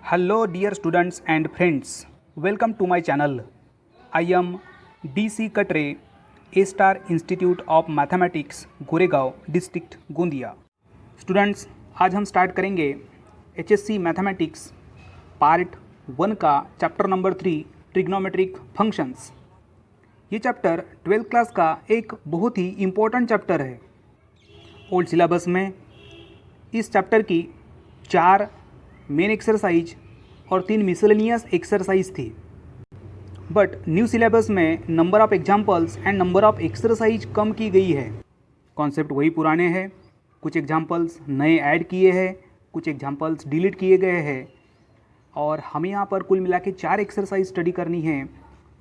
Hello dear students and friends, welcome to my channel. I am DC Katre, A-Star Institute of Mathematics, Goregaon district Gondia. Students, आज हम start करेंगे HSC mathematics part 1 का chapter number 3 trigonometric functions. ये chapter 12th class का एक बहुत ही important chapter है। ओल्ड सिलेबस में इस चैप्टर की 4 मेन एक्सरसाइज और 3 मिसलेनियस एक्सरसाइज थी, बट न्यू सिलेबस में number of examples and number of exercise कम की गई है। कॉन्सेप्ट वही पुराने हैं, कुछ एग्जाम्पल्स नए ऐड किए हैं, कुछ एग्जाम्पल्स डिलीट किए गए हैं और हमें यहाँ पर कुल मिला के 4 एक्सरसाइज स्टडी करनी है।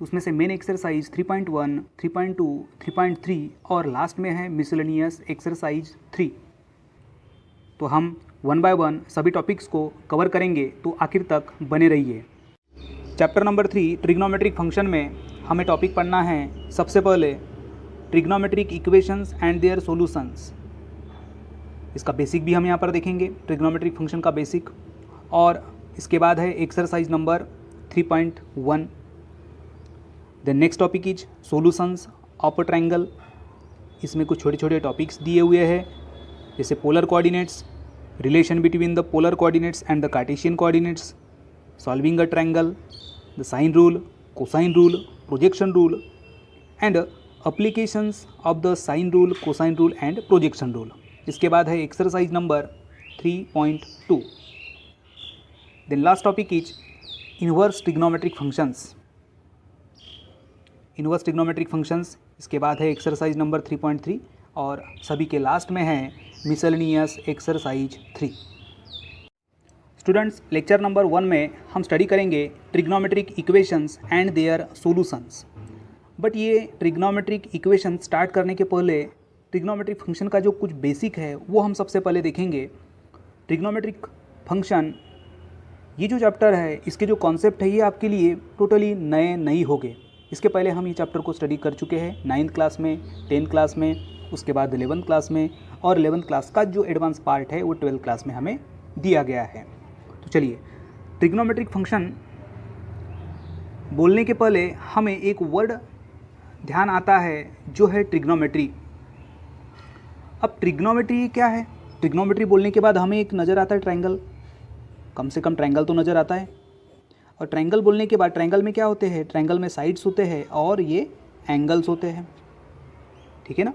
उसमें से मेन एक्सरसाइज 3.1, 3.2, 3.3 और लास्ट में है मिसलेनियस एक्सरसाइज 3। तो हम 1 बाय 1 सभी टॉपिक्स को कवर करेंगे, तो आखिर तक बने रहिए। चैप्टर नंबर 3 ट्रिग्नोमेट्रिक फंक्शन में हमें टॉपिक पढ़ना है सबसे पहले trigonometric equations and their solutions. इसका बेसिक भी हम यहाँ पर देखेंगे, ट्रिग्नोमेट्रिक फंक्शन का बेसिक। और इसके बाद है exercise number 3.1। The next topic is solutions of a triangle. इसमें कुछ छोटे छोटे टॉपिक्स दिए हुए हैं, जैसे polar coordinates, relation between the polar coordinates and the Cartesian coordinates, solving a triangle, the sine rule, cosine rule, projection rule, and applications of the sine rule, cosine rule and projection rule. इसके बाद है exercise number 3.2. Then last topic is inverse trigonometric functions. Inverse trigonometric functions इसके बाद है exercise number 3.3 और सभी के last में है miscellaneous exercise 3। Students, lecture number 1 में हम स्टडी करेंगे trigonometric equations and their solutions. But ये ट्रिग्नोमेट्रिक इक्वेशन स्टार्ट करने के पहले ट्रिग्नोमेट्रिक फंक्शन का जो कुछ बेसिक है वो हम सबसे पहले देखेंगे। ट्रिग्नोमेट्रिक फंक्शन ये जो चैप्टर है, इसके जो कॉन्सेप्ट है ये आपके लिए टोटली नए नहीं होंगे। इसके पहले हम ये चैप्टर को स्टडी कर चुके हैं 9th क्लास में, 10th क्लास में, उसके बाद 11th क्लास में, और 11th क्लास का जो एडवांस पार्ट है वो 12th क्लास में हमें दिया गया है। तो चलिए, ट्रिग्नोमेट्रिक फंक्शन बोलने के पहले हमें एक वर्ड ध्यान आता है जो है ट्रिग्नोमेट्री। अब ट्रिग्नोमेट्री क्या है? ट्रिग्नोमेट्री बोलने के बाद हमें एक नज़र आता है ट्रायंगल, कम से कम ट्रायंगल तो नज़र आता है। और ट्रायंगल बोलने के बाद ट्रायंगल में क्या होते हैं? ट्रायंगल में साइड्स होते हैं और ये एंगल्स होते हैं, ठीक है ना।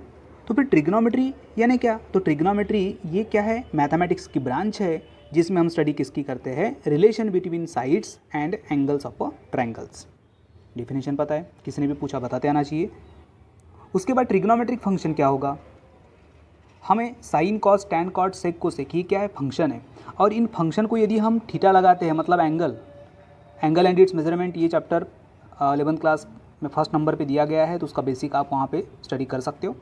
तो फिर ट्रिग्नोमेट्री यानी क्या? तो ट्रिग्नोमेट्री ये क्या है? मैथमेटिक्स की ब्रांच है जिसमें हम स्टडी किसकी करते हैं? Relation between sides and angles of triangles. Definition पता है, किसी ने भी पूछा बताते आना चाहिए। उसके बाद ट्रिग्नोमेट्रिक फंक्शन क्या होगा? हमें sine cos tan cot sec cosec, ये क्या है? फंक्शन है। और इन फंक्शन को यदि हम थीटा लगाते हैं, मतलब एंगल एंड इट्स मेजरमेंट, ये चैप्टर 11th क्लास में फर्स्ट नंबर पे दिया गया है, तो उसका बेसिक आप वहाँ पे स्टडी कर सकते हो।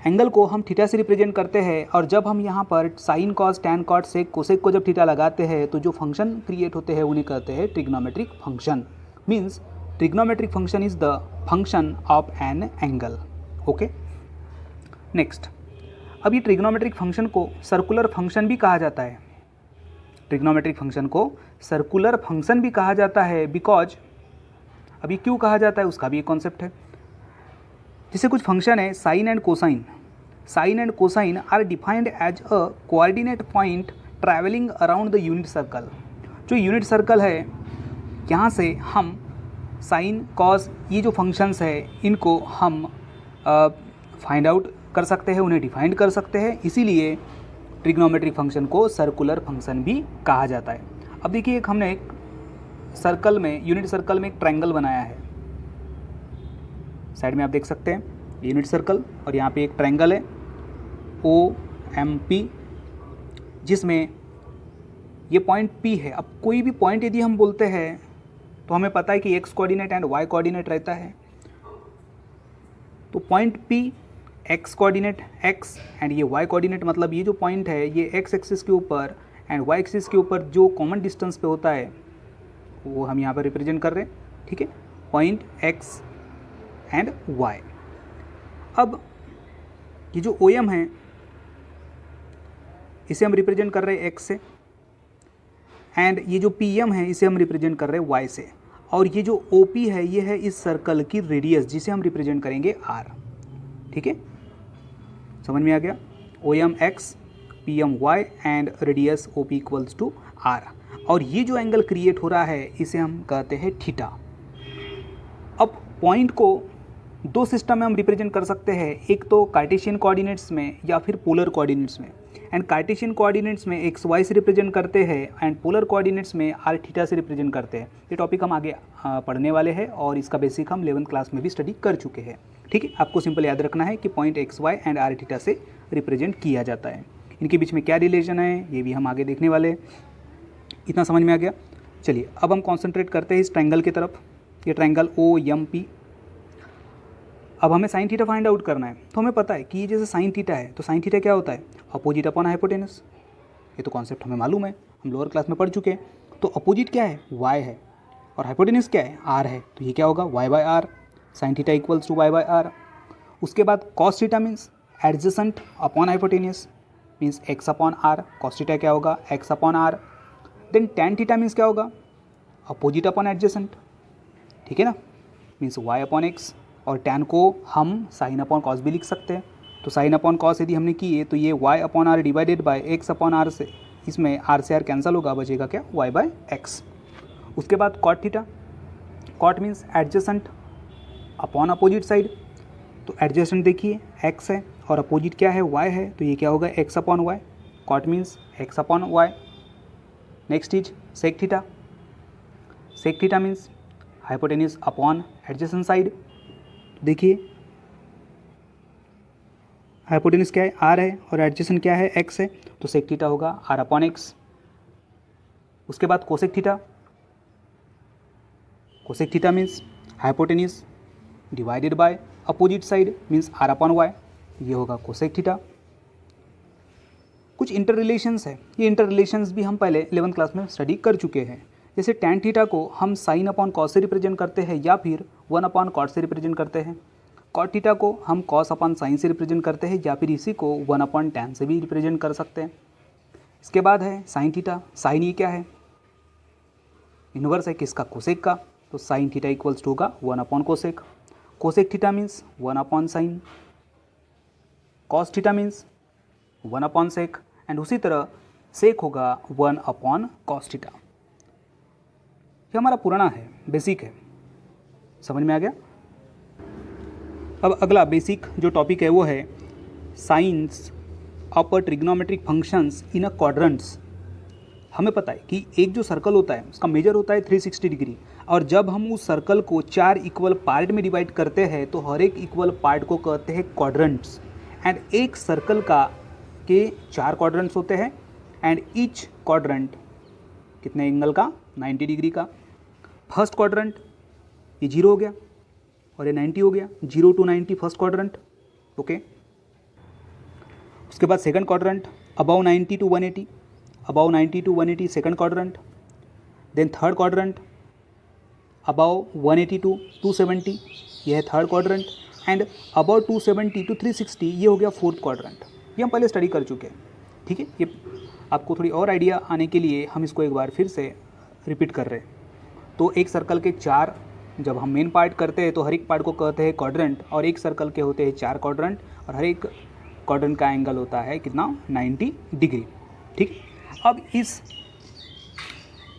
एंगल को हम थीटा से रिप्रेजेंट करते हैं, और जब हम यहाँ पर sine cos tan cot sec cosec को जब थीटा लगाते हैं तो जो फंक्शन क्रिएट होते हैं उन्हें कहते हैं trigonometric function. Means trigonometric function is the function of an angle. Okay, next, अब ये ट्रिग्नोमेट्रिक फंक्शन को सर्कुलर फंक्शन भी कहा जाता है। ट्रिग्नोमेट्रिक फंक्शन को सर्कुलर फंक्शन भी कहा जाता है, बिकॉज अभी क्यों कहा जाता है उसका भी एक कॉन्सेप्ट है। जैसे कुछ फंक्शन है sine and cosine. Sine and cosine are defined as a coordinate point travelling around the unit circle. जो यूनिट सर्कल है, यहाँ से हम साइन कॉस ये जो फंक्शंस है इनको हम फाइंड आउट कर सकते हैं, उन्हें डिफाइंड कर सकते हैं। इसीलिए ट्रिग्नोमेट्रिक फंक्शन को सर्कुलर फंक्शन भी कहा जाता है। अब देखिए, हमने एक सर्कल में, यूनिट सर्कल में एक ट्रायंगल बनाया है। साइड में आप देख सकते हैं यूनिट सर्कल, और यहाँ पे एक ट्रायंगल है OMP, जिसमें ये पॉइंट P है। अब कोई भी पॉइंट यदि हम बोलते हैं तो हमें पता है कि x coordinate and y coordinate रहता है। तो point P x coordinate x and ये y कोऑर्डिनेट, मतलब ये जो पॉइंट है ये x एक्सिस के ऊपर एंड y एक्सिस के ऊपर जो कॉमन डिस्टेंस पे होता है वो हम यहाँ पर रिप्रेजेंट कर रहे हैं, ठीक है, पॉइंट x एंड y। अब ये जो OM है इसे हम रिप्रेजेंट कर रहे हैं x से। एंड ये जो पी एम है इसे हम रिप्रेजेंट कर रहे हैं वाई से, और ये जो ओ पी है ये है इस सर्कल की रेडियस जिसे हम रिप्रेजेंट करेंगे आर। ठीक है, समझ में आ गया। O M X, P M Y and radius O P equals to R. और ये जो एंगल क्रिएट हो रहा है इसे हम कहते हैं थीटा। अब पॉइंट को दो सिस्टम में हम रिप्रेजेंट कर सकते हैं, एक तो कार्टेशियन कोऑर्डिनेट्स में या फिर पोलर कोऑर्डिनेट्स में। एंड कार्टेशियन कोऑर्डिनेट्स में एक्स वाई से रिप्रेजेंट करते हैं एंड पोलर कोऑर्डिनेट्स में आर थीटा से रिप्रेजेंट करते हैं। ये टॉपिक हम आगे पढ़ने वाले हैं और इसका बेसिक हम 11th क्लास में भी स्टडी कर चुके हैं। ठीक है, आपको सिंपल याद रखना है कि point X Y and R theta से रिप्रेजेंट किया जाता है। इनके बीच में क्या रिलेशन है ये भी हम आगे देखने वाले हैं। इतना समझ में आ गया। चलिए अब हम कॉन्सेंट्रेट करते हैं इस ट्रायंगल की तरफ। ये ट्रायंगल ओ एम पी। अब हमें साइन थीटा फाइंड आउट करना है। तो हमें पता है कि ये जैसे साइन थीटा है तो साइन थीटा क्या होता है, अपोजिट अपॉन हाइपोटेनस। ये तो कॉन्सेप्ट हमें मालूम है, हम लोअर क्लास में पढ़ चुके हैं। तो अपोजिट क्या है, वाई है, और हाइपोटेनस क्या है, आर है। तो ये क्या होगा, Y by R, sine theta equals to Y by R. उसके बाद cos theta means adjacent upon hypotenuse means x upon R. Cos theta क्या होगा, x upon R. Then tan theta means क्या होगा, अपोजिट अपॉन एडजेसेंट। ठीक है ना, means Y upon X. और टैन को हम साइन अपॉन कॉस भी लिख सकते हैं। तो साइन अपॉन कॉस यदि हमने किए तो ये Y upon R divided by X upon R से, इसमें आर से आर कैंसिल होगा, बचेगा क्या, वाई बाय एक्स। उसके बाद cot theta. Cot means adjacent upon opposite side. तो एडजेसेंट देखिए एक्स है और अपोजिट क्या है, वाई है, तो ये क्या होगा, x upon y. Cot means x upon y. Next is sec theta. Sec theta means hypotenuse upon adjacent side. देखिए हाइपोटेनस क्या है, आर है, और एडजेसेंट क्या है, एक्स है, तो सेक थीटा होगा आर अपॉन एक्स। उसके बाद cosec theta. Cosec theta means hypotenuse divided by opposite side means r upon y, ये होगा कोसेक थीटा। कुछ इंटर रिलेशंस है, ये इंटर रिलेशंस भी हम पहले 11th क्लास में स्टडी कर चुके हैं। जैसे टैन थीटा को हम साइन अपॉन कॉस से रिप्रेजेंट करते हैं या फिर 1 अपॉन कॉट से रिप्रेजेंट करते हैं। कॉट थीटा को हम कॉस अपॉन साइन से रिप्रेजेंट करते हैं या फिर इसी को 1 अपॉन टैन से भी रिप्रेजेंट कर सकते हैं। इसके बाद है साइन थीटा। साइन ये क्या है, इन्वर्स है किसका, कोसेक का। तो साइन थीटा इक्वल्स टू होगा 1 upon cosec. Cosec theta means 1 upon sine. Cos theta means 1 upon sec. And उसी तरह सेक होगा 1 अपॉन कॉस थीटा। ये हमारा पुराना है, बेसिक है, समझ में आ गया। अब अगला बेसिक जो टॉपिक है वो है science of trigonometric functions in a quadrants. हमें पता है कि एक जो सर्कल होता है उसका मेजर होता है 360 डिग्री, और जब हम उस सर्कल को 4 इक्वल पार्ट में डिवाइड करते हैं तो हर एक इक्वल पार्ट को कहते हैं क्वाड्रेंट्स। एंड एक सर्कल का के 4 क्वाड्रेंट्स होते हैं एंड ईच क्वाड्रेंट कितने एंगल का, 90 डिग्री का। फर्स्ट क्वाड्रेंट ये 0 हो गया और ये 90 हो गया, 0 to 90 फर्स्ट क्वाड्रेंट। ओके, उसके बाद second quadrant about 90 to 180, about 90 to 180 second quadrant. Then third quadrant about 180 to 270, ये है third quadrant. And about 270 to 360 ये हो गया फोर्थ क्वाड्रेंट। ये हम पहले स्टडी कर चुके हैं। ठीक है, ये आपको थोड़ी और आइडिया आने के लिए हम इसको एक बार फिर से रिपीट कर रहे हैं। तो एक सर्कल के 4 जब हम मेन पार्ट करते हैं तो हर एक पार्ट को कहते हैं क्वाड्रेंट, और एक सर्कल के होते हैं 4 क्वाड्रेंट और हर एक क्वाड्रेंट का एंगल होता है कितना, 90 डिग्री। ठीक, अब इस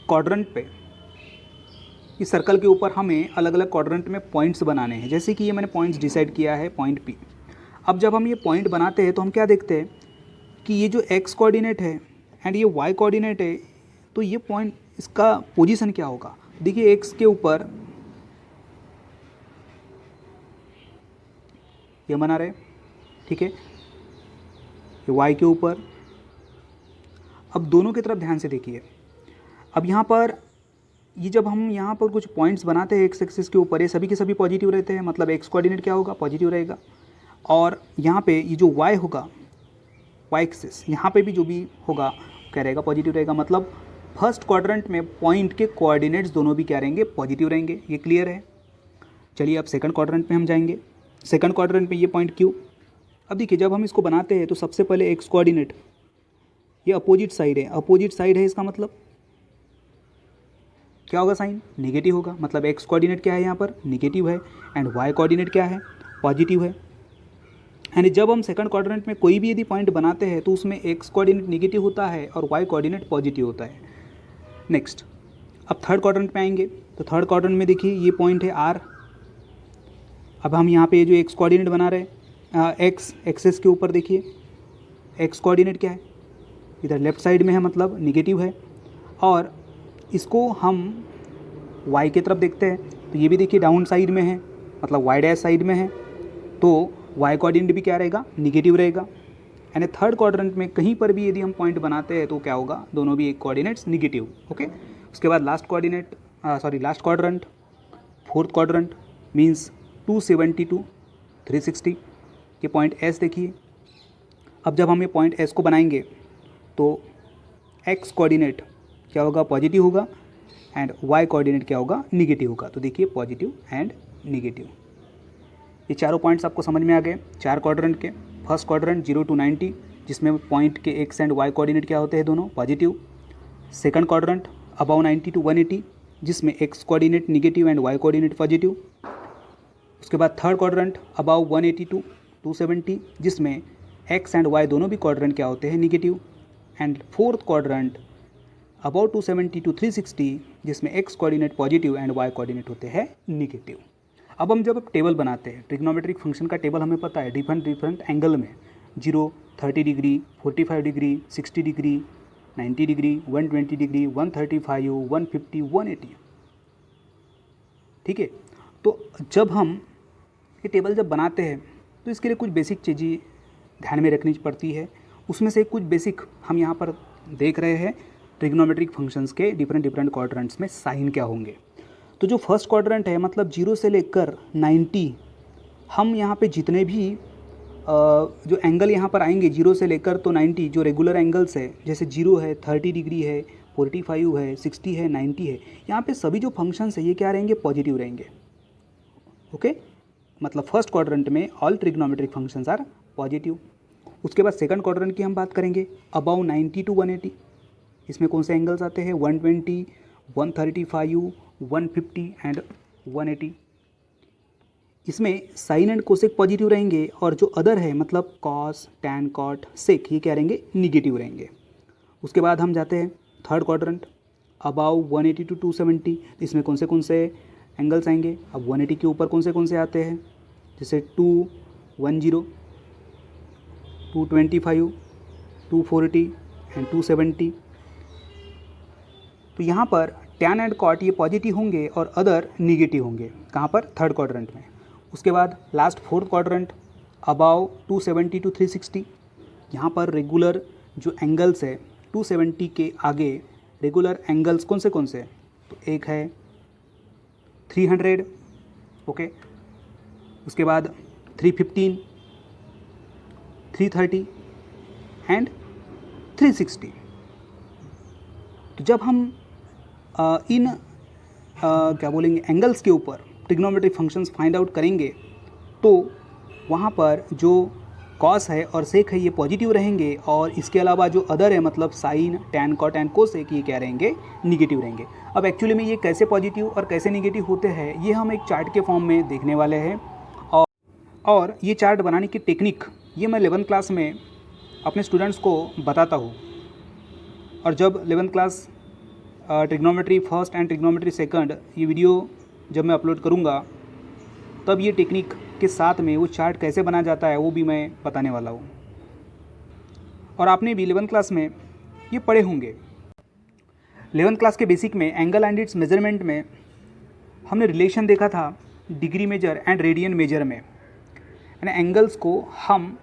क्वाड्रेंट पे, इस सर्कल के ऊपर हमें अलग अलग क्वाड्रेंट में पॉइंट्स बनाने हैं। जैसे कि ये मैंने पॉइंट्स डिसाइड किया है, पॉइंट पी। अब जब हम ये पॉइंट बनाते हैं तो हम क्या देखते हैं कि ये जो एक्स कोऑर्डिनेट है एंड ये वाई कोऑर्डिनेट है, तो ये पॉइंट इसका पोजीशन क्या होगा। देखिए एक्स के ऊपर ये बना रहे, ठीक है, ये वाई के ऊपर। अब दोनों की तरफ ध्यान से देखिए। अब यहाँ पर ये जब हम यहाँ पर कुछ पॉइंट्स बनाते हैं एक्स एक्सिस के ऊपर, ये सभी के सभी पॉजिटिव रहते हैं, मतलब एक्स कोऑर्डिनेट क्या होगा, पॉजिटिव रहेगा। और यहाँ पे ये जो वाई होगा, वाई एक्सिस, यहाँ पे भी जो भी होगा क्या रहेगा, पॉजिटिव रहेगा। मतलब फर्स्ट क्वाड्रेंट में पॉइंट के कोऑर्डिनेट्स दोनों भी क्या रहेंगे, पॉजिटिव रहेंगे। ये क्लियर है। चलिए अब सेकंड क्वाड्रेंट में हम जाएंगे। सेकंड क्वाड्रेंट में ये पॉइंट क्यू। अब देखिए जब हम इसको बनाते हैं तो सबसे पहले एक्स कोऑर्डिनेट ये अपोजिट साइड है, अपोजिट साइड है इसका मतलब क्या होगा साइन, निगेटिव होगा। मतलब एक्स कोऑर्डिनेट क्या है यहाँ पर, निगेटिव है, एंड वाई कोऑर्डिनेट क्या है, पॉजिटिव है। एंड जब हम सेकंड क्वाड्रेंट में कोई भी यदि पॉइंट बनाते हैं तो उसमें एक्स कोऑर्डिनेट निगेटिव होता है और वाई कोऑर्डिनेट पॉजिटिव होता है। नेक्स्ट, अब थर्ड क्वाड्रेंट में आएंगे तो थर्ड क्वाड्रेंट में देखिए ये पॉइंट है आर। अब हम यहाँ पे जो एक्स कोऑर्डिनेट बना रहे हैं, एक्स एक्सेस के ऊपर देखिए एक्स कोऑर्डिनेट क्या है, इधर लेफ्ट साइड में है मतलब निगेटिव है, और इसको हम वाई की तरफ देखते हैं तो ये भी देखिए डाउन साइड में है, मतलब वाई डैश साइड में है, तो वाई कोऑर्डिनेट भी क्या रहेगा, निगेटिव रहेगा। यानी थर्ड क्वाड्रेंट में कहीं पर भी यदि हम पॉइंट बनाते हैं तो क्या होगा, दोनों भी एक कोऑर्डिनेट्स निगेटिव। ओके, उसके बाद last quadrant, fourth quadrant means 270 to 360, ये पॉइंट एस देखिए। अब जब हम ये पॉइंट एस को बनाएंगे तो एक्स कोऑर्डिनेट क्या होगा, पॉजिटिव होगा, एंड वाई कोऑर्डिनेट क्या होगा, निगेटिव होगा। तो देखिए पॉजिटिव एंड निगेटिव, ये चारों पॉइंट्स आपको समझ में आ गए चार क्वाड्रेंट के। फर्स्ट क्वाड्रेंट 0 to 90, जिसमें पॉइंट के एक्स एंड वाई कोऑर्डिनेट क्या होते हैं, दोनों positive. Second quadrant about 90 to 180, जिसमें x coordinate negative and y coordinate positive. उसके बाद थर्ड क्वाड्रेंट अबाउ 180 to 270, जिसमें एक्स एंड वाई दोनों भी क्वाड्रेंट क्या होते हैं, negative. And fourth quadrant about 270 to 360, जिसमें x coordinate positive and y coordinate होते हैं निगेटिव। अब हम जब टेबल बनाते हैं, ट्रिग्नोमेट्रिक फंक्शन का टेबल हमें पता है डिफरेंट एंगल में, 0, 30 degree, 45 degree, 60 degree, 90 degree, 120 degree, 135, 150, 180। ठीक है, तो जब हम ये टेबल जब बनाते हैं तो इसके लिए कुछ बेसिक चीज़ें ध्यान में रखनी पड़ती है। उसमें से कुछ बेसिक हम यहाँ पर देख रहे हैं, ट्रिग्नोमेट्रिक फंक्शंस के डिफरेंट क्वाड्रेंट्स में साइन क्या होंगे। तो जो फर्स्ट क्वाड्रेंट है, मतलब 0 से लेकर 90, हम यहाँ पे जितने भी जो एंगल यहाँ पर आएंगे 0 से लेकर तो 90, जो रेगुलर एंगल्स है, जैसे 0 है, 30 डिग्री है, 45 है, 60 है, 90 है, यहाँ पे सभी जो फंक्शंस है ये क्या रहेंगे, पॉजिटिव रहेंगे। ओके, मतलब फर्स्ट क्वाड्रेंट में all trigonometric functions are positive. उसके बाद सेकंड क्वाड्रेंट की हम बात करेंगे, अबाउ 90 to 180, इसमें कौन से एंगल्स आते हैं, 120, 135, 150 एंड 180। इसमें साइन एंड कोसेक पॉजिटिव रहेंगे और जो अदर है मतलब कॉस, टैन, कॉट, सेक, ये क्या रहेंगे, निगेटिव रहेंगे। उसके बाद हम जाते हैं थर्ड क्वाड्रेंट अबाउ 180 to 270, इसमें कौन से एंगल्स आएंगे। अब 180 के ऊपर कौन से आते हैं, जैसे 210, 225, 240 एंड 270। तो यहाँ पर टैन एंड कॉट ये पॉजिटिव होंगे और अदर निगेटिव होंगे, कहाँ पर, थर्ड क्वाड्रेंट में। उसके बाद last fourth quadrant about 270 to 360, यहाँ पर रेगुलर जो एंगल्स है 270 के आगे रेगुलर एंगल्स कौन से, तो एक है 300, ओके, उसके बाद 315, 330 एंड 360। तो जब हम इन क्या बोलेंगे एंगल्स के ऊपर ट्रिग्नोमेट्रिक फंक्शंस फाइंड आउट करेंगे तो वहाँ पर जो कॉस है और सेक है ये पॉजिटिव रहेंगे, और इसके अलावा जो अदर है मतलब sine, tan, cot and cosec ये क्या रहेंगे, निगेटिव रहेंगे। अब एक्चुअली में ये कैसे पॉजिटिव और कैसे निगेटिव होते हैं ये हम एक चार्ट के फॉर्म में देखने वाले हैं, और ये चार्ट बनाने की टेक्निक ये मैं 11th क्लास में अपने स्टूडेंट्स को बताता हूँ। और जब 11th class trigonometry first and trigonometry second ये वीडियो जब मैं अपलोड करूँगा तब ये टेक्निक के साथ में वो चार्ट कैसे बनाया जाता है वो भी मैं बताने वाला हूँ। और आपने भी 11th क्लास में ये पढ़े होंगे। 11th क्लास के बेसिक में एंगल एंड इट्स मेजरमेंट में हमने रिलेशन देखा था degree measure and radian measure में। यानी एंगल्स को हम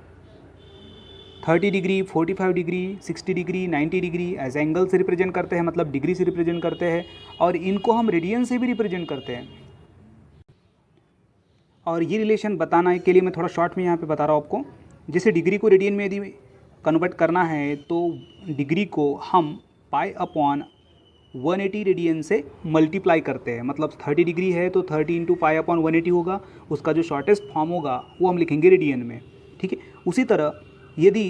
30 degree, 45 degree, 60 degree, 90 degree as angle से रिप्रेजेंट करते हैं, मतलब डिग्री से रिप्रेजेंट करते हैं, और इनको हम रेडियन से भी रिप्रेजेंट करते हैं। और ये रिलेशन बताने के लिए मैं थोड़ा शॉर्ट में यहाँ पे बता रहा हूँ आपको। जैसे डिग्री को रेडियन में यदि कन्वर्ट करना है तो डिग्री को हम पाई अपॉन 180 रेडियन से मल्टीप्लाई करते हैं। मतलब 30 डिग्री है तो 30 इंटू पाई अपॉन 180 होगा, उसका जो शॉर्टेस्ट फॉर्म होगा वो हम लिखेंगे रेडियन में। ठीक है, उसी तरह यदि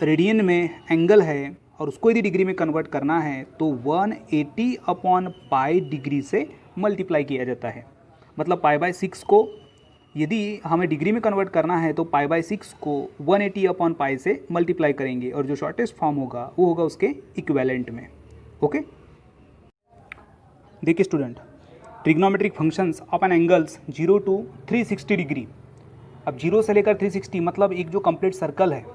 रेडियन में एंगल है और उसको यदि डिग्री में कन्वर्ट करना है तो 180 अपॉन पाई डिग्री से मल्टीप्लाई किया जाता है। मतलब पाई/6 को यदि हमें डिग्री में कन्वर्ट करना है तो पाई/6 को 180 अपॉन पाई से मल्टीप्लाई करेंगे और जो शॉर्टेस्ट फॉर्म होगा वो होगा उसके इक्विवेलेंट में। ओके, देखिए student, trigonometric functions of an angles 0 to 360 degree. अब 0 से लेकर 360 मतलब एक जो कंप्लीट सर्कल है,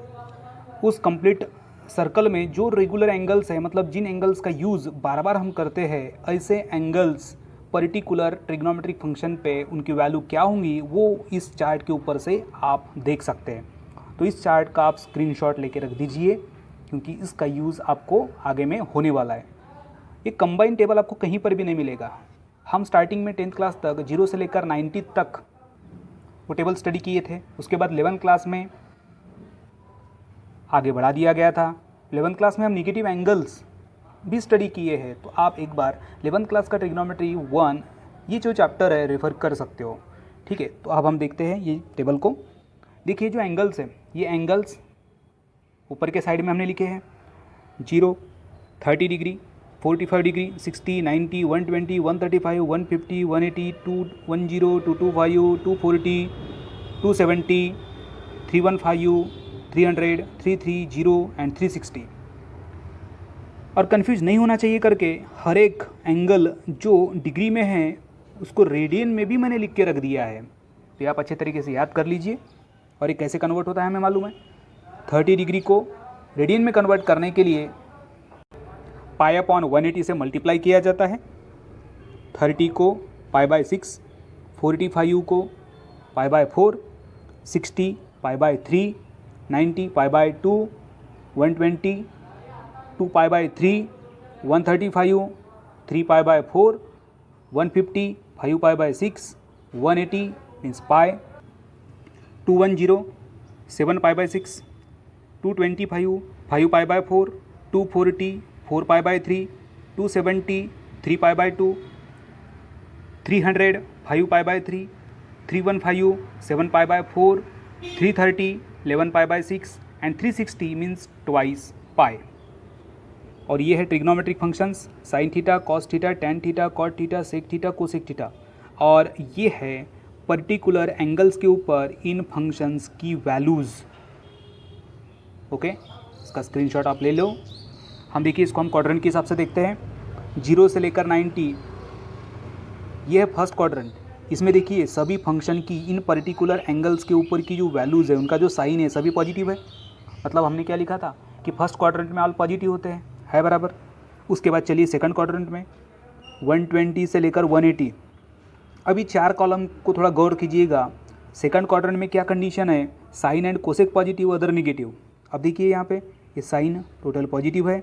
उस कंप्लीट सर्कल में जो रेगुलर एंगल्स है, मतलब जिन एंगल्स का यूज़ बार बार हम करते हैं, ऐसे एंगल्स पर्टिकुलर ट्रिग्नोमेट्रिक फंक्शन पे उनकी वैल्यू क्या होंगी वो इस चार्ट के ऊपर से आप देख सकते हैं। तो इस चार्ट का आप स्क्रीनशॉट लेके रख दीजिए क्योंकि इसका यूज़ आपको आगे में होने वाला है। ये कंबाइन टेबल आपको कहीं पर भी नहीं मिलेगा। हम स्टार्टिंग में 10th क्लास तक 0 से लेकर 90 तक वो टेबल स्टडी किए थे। उसके बाद 11th क्लास में आगे बढ़ा दिया गया था। 11th क्लास में हम नेगेटिव एंगल्स भी स्टडी किए हैं। तो आप एक बार 11th क्लास का ट्रिग्नोमेट्री 1 ये जो चैप्टर है रेफ़र कर सकते हो। ठीक है, तो अब हम देखते हैं ये टेबल को। देखिए जो एंगल्स हैं, ये एंगल्स ऊपर के साइड में हमने लिखे हैं 0, 30 डिग्री, 45 डिग्री, 60, 90, 120, 135, 150, 180, 210, 225, 240, 270, 315, 300, 330 एंड 360। और कंफ्यूज नहीं होना चाहिए करके हर एक एंगल जो डिग्री में है उसको रेडियन में भी मैंने लिख के रख दिया है। तो आप अच्छे तरीके से याद कर लीजिए। और ये कैसे कन्वर्ट होता है हमें मालूम है। 30 डिग्री को रेडियन में कन्वर्ट करने के लिए पाई अपॉन 180 से मल्टीप्लाई किया जाता है। 30 को पाई/6, 45 को pi, 60 pi, 90 pi, 120 2 pi, 135 3 pi, 150 5 pi, 180 means pi, 210 7 pi, 225 5 pi, 240 4 pi, 270 3 pi, 300 5 pi, 315 7 pi, 330 11 pi and 360 means twice pi. और ये है trigonometric functions sine theta, cos theta, tan theta, cot theta, sec theta, cosec theta. और ये है particular angles के ऊपर इन functions की values. Okay, इसका स्क्रीनशॉट आप ले लो। हम देखिए इसको हम क्वाड्रेंट के हिसाब से देखते हैं। 0 से लेकर 90 ये है फर्स्ट क्वाड्रेंट। इसमें देखिए सभी फंक्शन की इन पर्टिकुलर एंगल्स के ऊपर की जो वैल्यूज़ है उनका जो साइन है सभी पॉजिटिव है। मतलब हमने क्या लिखा था कि फर्स्ट क्वाड्रेंट में ऑल पॉजिटिव होते हैं, है बराबर। उसके बाद चलिए सेकंड क्वाड्रेंट में 120 से लेकर 180। अभी 4 कॉलम को थोड़ा गौर कीजिएगा। सेकंड क्वाड्रेंट में क्या कंडीशन है, sine and cosec positive, other negative. अब देखिए यहाँ पे ये साइन टोटल पॉजिटिव है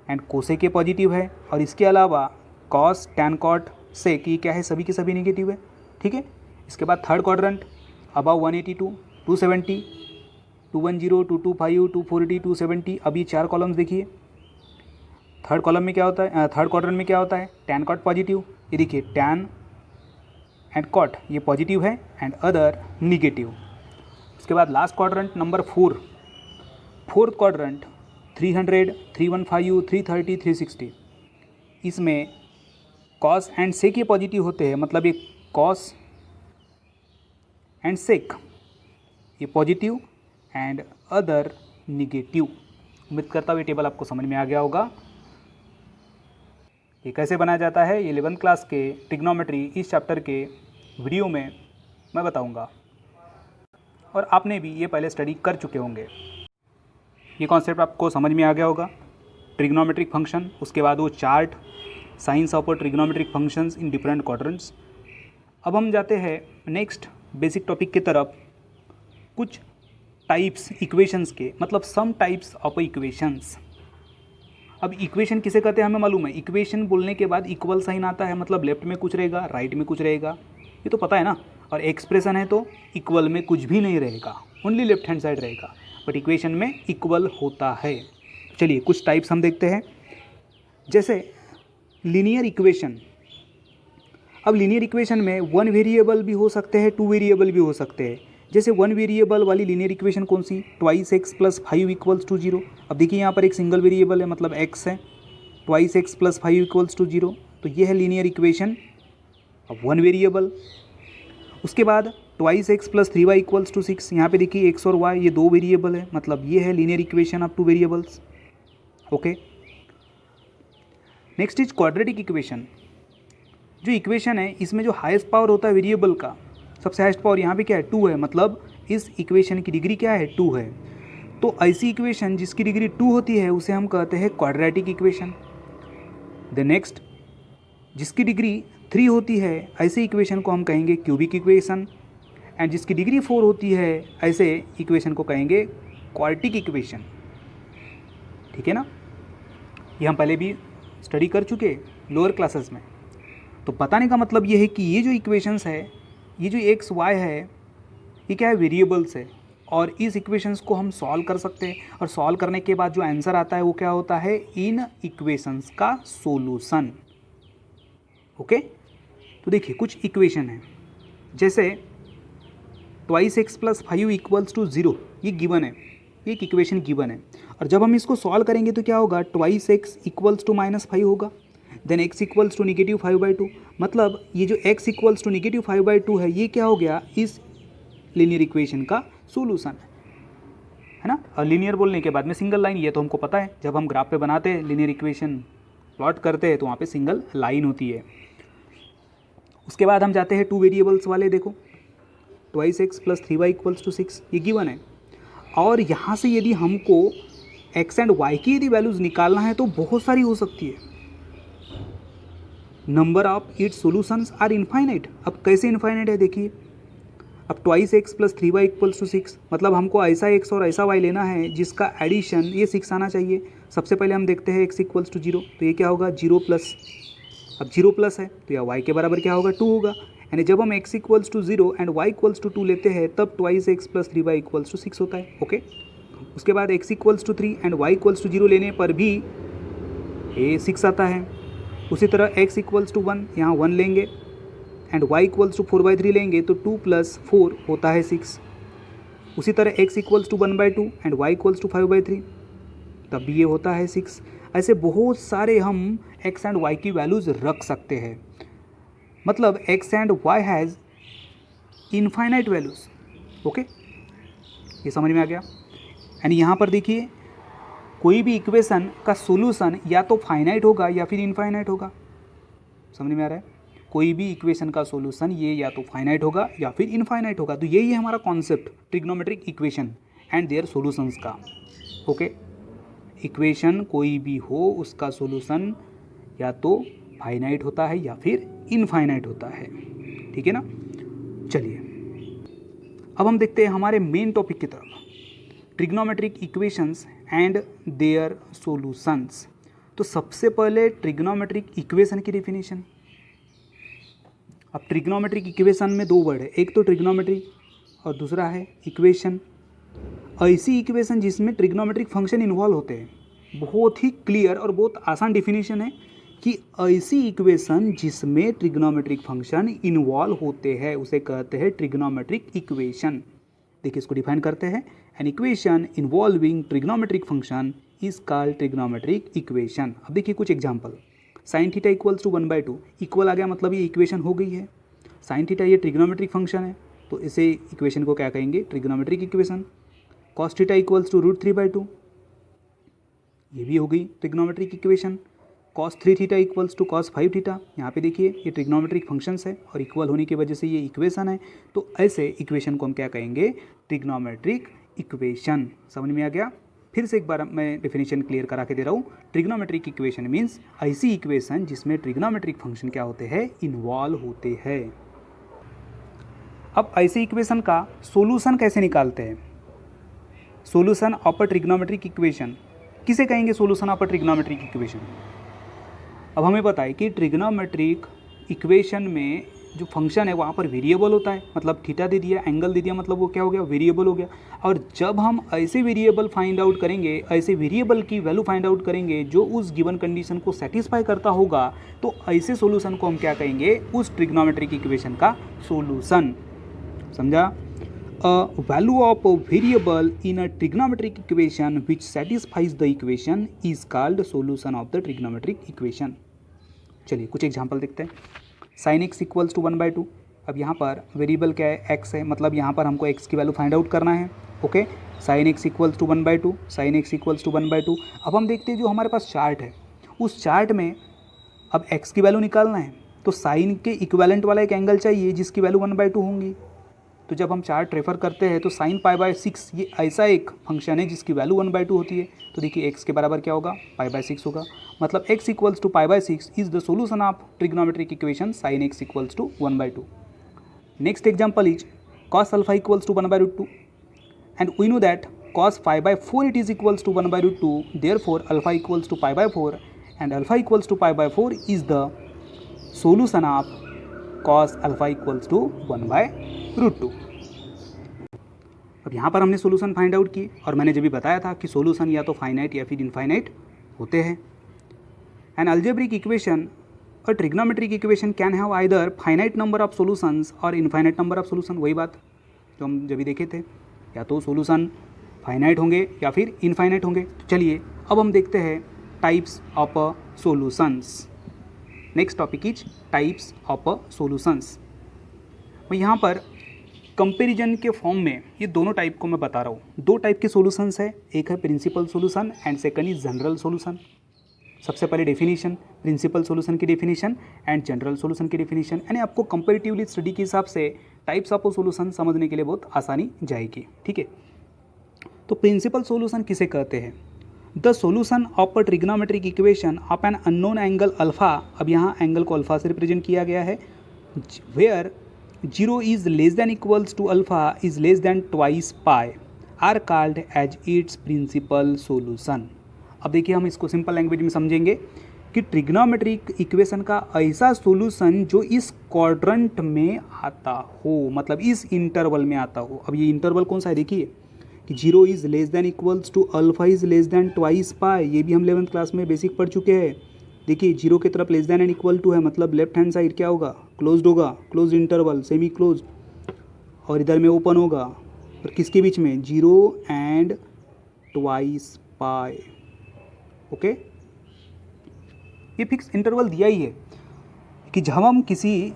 एंड कोसेक पॉजिटिव है और इसके अलावा कॉस, टैन, कॉट, सेक ये क्या है, सभी के सभी नेगेटिव है। ठीक है, इसके बाद थर्ड क्वाड्रेंट अबव 182, 270, 210, 225, 240, 270। अभी 4 कॉलम्स देखिए। थर्ड कॉलम में क्या होता है, थर्ड क्वाड्रेंट में क्या होता है, टैन कॉट पॉजिटिव। ये देखिए टैन एंड कॉट ये पॉजिटिव है एंड अदर निगेटिव। उसके बाद last quadrant number 4, fourth quadrant 300, 315, 330, 360। इसमें कॉस एंड सेक ये पॉजिटिव होते हैं। मतलब ये कॉस एंड सेक ये पॉजिटिव एंड अदर निगेटिव। उम्मीद करता हूँ ये टेबल आपको समझ में आ गया होगा। ये कैसे बनाया जाता है ये 11th क्लास के ट्रिग्नोमेट्री इस चैप्टर के वीडियो में मैं बताऊंगा और आपने भी ये पहले स्टडी कर चुके होंगे। ये कॉन्सेप्ट आपको समझ में आ गया होगा। ट्रिग्नोमेट्रिक फंक्शन, उसके बाद वो chart, science of trigonometric functions in different quadrants. अब हम जाते हैं नेक्स्ट बेसिक टॉपिक की तरफ। कुछ टाइप्स इक्वेशंस के, मतलब सम टाइप्स ऑफ इक्वेशंस। अब इक्वेशन किसे कहते हैं हमें मालूम है। इक्वेशन बोलने के बाद इक्वल साइन आता है, मतलब लेफ्ट में कुछ रहेगा राइट में कुछ रहेगा, ये तो पता है ना। और एक्सप्रेशन है तो इक्वल में कुछ भी नहीं रहेगा, ओनली लेफ्ट हैंड साइड रहेगा, बट इक्वेशन में इक्वल होता है। चलिए कुछ टाइप्स हम देखते हैं। जैसे लीनियर इक्वेशन। अब लीनियर इक्वेशन में 1 वेरिएबल भी हो सकते हैं, 2 वेरिएबल भी हो सकते हैं। जैसे वन वेरिएबल वाली लीनियर इक्वेशन कौन सी, twice x plus 5 equals to 0। अब देखिए यहाँ पर एक सिंगल वेरिएबल है मतलब x है, twice x plus 5 equals to 0, तो ये है लीनियर इक्वेशन अब वन वेरिएबल। उसके बाद twice x plus 3y equals to 6, यहाँ पे देखिए x और y ये दो वेरिएबल है, मतलब ये है linear equation of two variables. Okay, next is quadratic equation. जो इक्वेशन है इसमें जो हाईएस्ट पावर होता है वेरिएबल का, सबसे हाईएस्ट पावर यहाँ पे क्या है 2 है, मतलब इस इक्वेशन की डिग्री क्या है 2 है। तो ऐसी इक्वेशन जिसकी डिग्री 2 होती है उसे हम कहते हैं क्वाड्रेटिक इक्वेशन। द नेक्स्ट, जिसकी डिग्री 3 होती है ऐसे इक्वेशन को हम कहेंगे क्यूबिक इक्वेशन, एंड जिसकी डिग्री 4 होती है ऐसे इक्वेशन को कहेंगे क्वार्टिक इक्वेशन। ठीक है ना, ये हम पहले भी स्टडी कर चुके लोअर क्लासेस में। तो बताने का मतलब ये है कि ये जो इक्वेशंस है, ये जो एक्स वाई है, ये क्या है वेरिएबल्स है, और इस इक्वेशंस को हम सॉल्व कर सकते हैं, और सॉल्व करने के बाद जो आंसर आता है वो क्या होता है इन इक्वेशंस का सोल्यूशन। ओके, तो देखिए कुछ इक्वेशन है, जैसे twice x plus 5 equals to 0, ये गिवन है, ये एक इक्वेशन गिवन है, और जब हम इसको सॉल्व करेंगे तो क्या होगा, ट्वाइस एक्स इक्वल्स टू -5 होगा, देन x इक्वल्स टू -5/2, मतलब ये जो x इक्वल्स टू -5/2 है ये क्या हो गया इस लीनियर इक्वेशन का सोल्यूशन है ना। और लीनियर बोलने के बाद में सिंगल लाइन, ये तो हमको पता है, जब हम ग्राफ पे बनाते हैं लीनियर इक्वेशन प्लॉट करते हैं तो वहाँ पे सिंगल लाइन होती है। उसके बाद हम जाते हैं टू वेरिएबल्स वाले, देखो twice x plus 3y equals to 6, ये गिवन है, और यहाँ से यदि हमको x एंड y की यदि वैल्यूज़ निकालना है तो बहुत सारी हो सकती है। Number of its solutions are infinite. अब कैसे इनफाइनाइट है देखिए, अब twice x plus 3y equals to 6, मतलब हमको ऐसा x और ऐसा y लेना है जिसका एडिशन ये 6 आना चाहिए। सबसे पहले हम देखते हैं x इक्वल्स टू 0, तो ये क्या होगा 0 प्लस, अब 0 प्लस है तो यह y के बराबर क्या होगा 2 होगा, यानी जब हम x equals to 0 and y equals to 2 लेते हैं तब twice x plus 3y equals to 6 होता है। ओके, उसके बाद x equals to 3 and y equals to 0 लेने पर भी ये 6 आता है। उसी तरह x इक्वल्स टू 1, यहाँ 1 लेंगे, एंड y इक्वल्स टू 4/3 लेंगे तो 2 + 4 होता है 6। उसी तरह x equals to 1/2 and y equals to 5/3, तब भी ये होता है 6। ऐसे बहुत सारे हम x एंड y की वैल्यूज़ रख सकते हैं, मतलब x and y has infinite values. Okay, ये समझ में आ गया। एंड यहाँ पर देखिए कोई भी इक्वेशन का सॉल्यूशन या तो फाइनाइट होगा या फिर इनफाइनाइट होगा, समझ में आ रहा है, कोई भी इक्वेशन का सॉल्यूशन ये या तो फाइनाइट होगा या फिर इनफाइनाइट होगा। तो यही है हमारा concept trigonometric equation and their solutions का। ओके, इक्वेशन कोई भी हो उसका सॉल्यूशन या तो फाइनाइट होता है या फिर इनफाइनाइट होता है। ठीक है ना, चलिए अब हम देखते हैं हमारे मेन टॉपिक की तरफ, trigonometric equations and their solutions. तो सबसे पहले ट्रिग्नोमेट्रिक इक्वेशन की डेफिनेशन। अब ट्रिग्नोमेट्रिक इक्वेशन में दो वर्ड है, एक तो ट्रिग्नोमेट्रिक और दूसरा है इक्वेशन। ऐसी इक्वेशन जिसमें ट्रिग्नोमेट्रिक फंक्शन इन्वॉल्व होते हैं, बहुत ही क्लियर और बहुत आसान डेफिनेशन है कि ऐसी इक्वेशन जिसमें ट्रिग्नोमेट्रिक फंक्शन इन्वॉल्व होते हैं उसे कहते हैं ट्रिग्नोमेट्रिक इक्वेशन। देखिए इसको डिफाइन करते हैं, an equation involving trigonometric function is called trigonometric equation. अब देखिए कुछ example, sine theta equals to 1/2, equal आ गया मतलब ये इक्वेशन हो गई है। साइन थीटा ये ट्रिग्नोमेट्रिक फंक्शन है तो इसे इक्वेशन को क्या कहेंगे trigonometric equation. Cos theta equals to √3/2, ये भी हो गई trigonometric equation. Cos 3 theta equals to cos 5 theta, यहाँ पे देखिए ये ट्रिग्नोमेट्रिक फंक्शंस है और इक्वल होने की वजह से ये इक्वेशन है, तो ऐसे इक्वेशन को हम क्या कहेंगे ट्रिग्नोमेट्रिक इक्वेशन। समझ में आ गया। फिर से एक बार मैं डेफिनेशन क्लियर करा के दे रहा हूँ, ट्रिग्नोमेट्रिक इक्वेशन मीन्स ऐसी इक्वेशन जिसमें ट्रिग्नोमेट्रिक फंक्शन क्या होते हैं इन्वॉल्व होते हैं। अब ऐसे इक्वेशन का सोल्यूशन कैसे निकालते हैं, solution of a trigonometric equation किसे कहेंगे, solution of a trigonometric equation. अब हमें पता है कि ट्रिग्नोमेट्रिक इक्वेशन में जो फंक्शन है वहाँ पर वेरिएबल होता है, मतलब थीटा दे दिया, एंगल दे दिया, मतलब वो क्या हो गया वेरिएबल हो गया। और जब हम ऐसे वेरिएबल फाइंड आउट करेंगे, ऐसे वेरिएबल की वैल्यू फाइंड आउट करेंगे जो उस गिवन कंडीशन को सेटिस्फाई करता होगा, तो ऐसे सॉल्यूशन को हम क्या कहेंगे उस ट्रिग्नोमेट्रिक इक्वेशन का सॉल्यूशन। समझा। a value of a variable in a trigonometric equation which satisfies the equation is called solution of the trigonometric equation. चलिए कुछ एग्जांपल देखते हैं. sin x equals to 1/2. अब यहाँ पर वेरिएबल क्या है, x है, मतलब यहाँ पर हमको x की वैल्यू फाइंड आउट करना है. Okay, sin x equals to 1/2, sin x equals to 1/2. अब हम देखते हैं जो हमारे पास चार्ट है, उस चार्ट में अब x की वैल्यू निकालना है तो साइन के इक्विवेलेंट वाला एक एंगल चाहिए जिसकी वैल्यू 1/2 होंगी. तो जब हम चार्ट रेफर करते हैं तो साइन π/6 ये ऐसा एक फंक्शन है जिसकी वैल्यू 1/2 होती है. तो देखिए x के बराबर क्या होगा, π/6 होगा. मतलब x equals to π/6 is the solution of trigonometric equation sine x equals to 1/2. Next example is cos alpha equals to 1/2 and we know that cos π/4 it is equals to 1/2. Therefore alpha equals to π/4 and alpha equals to π/4 is the solution of cos alpha equals to 1/√2. अब यहाँ पर हमने solution find out की और मैंने जब भी बताया था कि सोल्यूशन या तो फाइनाइट या फिर इनफाइनाइट होते हैं. एन अलजेब्रिक इक्वेशन और trigonometric equation can have either finite number of solutions और इनफाइनाइट नंबर ऑफ सोल्यूशन. वही बात जो हम जब भी देखे थे, या तो सोल्यूशन फाइनाइट होंगे या फिर इनफाइनाइट होंगे. तो चलिए अब हम देखते हैं types of solutions. Next topic is types of solutions. मैं यहाँ पर कंपैरिजन के फॉर्म में ये दोनों टाइप को मैं बता रहा हूँ. दो टाइप के सॉल्यूशंस है, एक है principal solution and second is general solution. सबसे पहले डेफिनेशन, प्रिंसिपल सॉल्यूशन की डेफिनेशन एंड जनरल सॉल्यूशन की डेफिनेशन, यानी आपको कंपैरेटिवली स्टडी के हिसाब से टाइप्स ऑफ सॉल्यूशन समझने के लिए बहुत आसानी जाएगी. ठीक है, तो प्रिंसिपल सॉल्यूशन किसे कहते हैं? The solution of a trigonometric equation of an unknown angle alpha. अब यहाँ एंगल को अल्फा से रिप्रेजेंट किया गया है. Where 0 is less than equals to alpha is less than twice pi are called as its principal solution. अब देखिए हम इसको सिंपल लैंग्वेज में समझेंगे कि ट्रिग्नोमेट्रिक इक्वेशन का ऐसा सोल्यूशन जो इस क्वाड्रेंट में आता हो, मतलब इस इंटरवल में आता हो. अब ये इंटरवल कौन सा है, देखिए कि 0 is less than equals to alpha is less than twice pi. ये भी हम 11th क्लास में बेसिक पढ़ चुके हैं. देखिए 0 की तरफ less than and equal to है, मतलब लेफ्ट हैंड साइड क्या होगा, क्लोज्ड होगा, क्लोज इंटरवल, सेमी क्लोज, और इधर में ओपन होगा. और किसके बीच में, 0 एंड ट्वाइस पाई. ओके, ये फिक्स इंटरवल दिया ही है कि जब हम किसी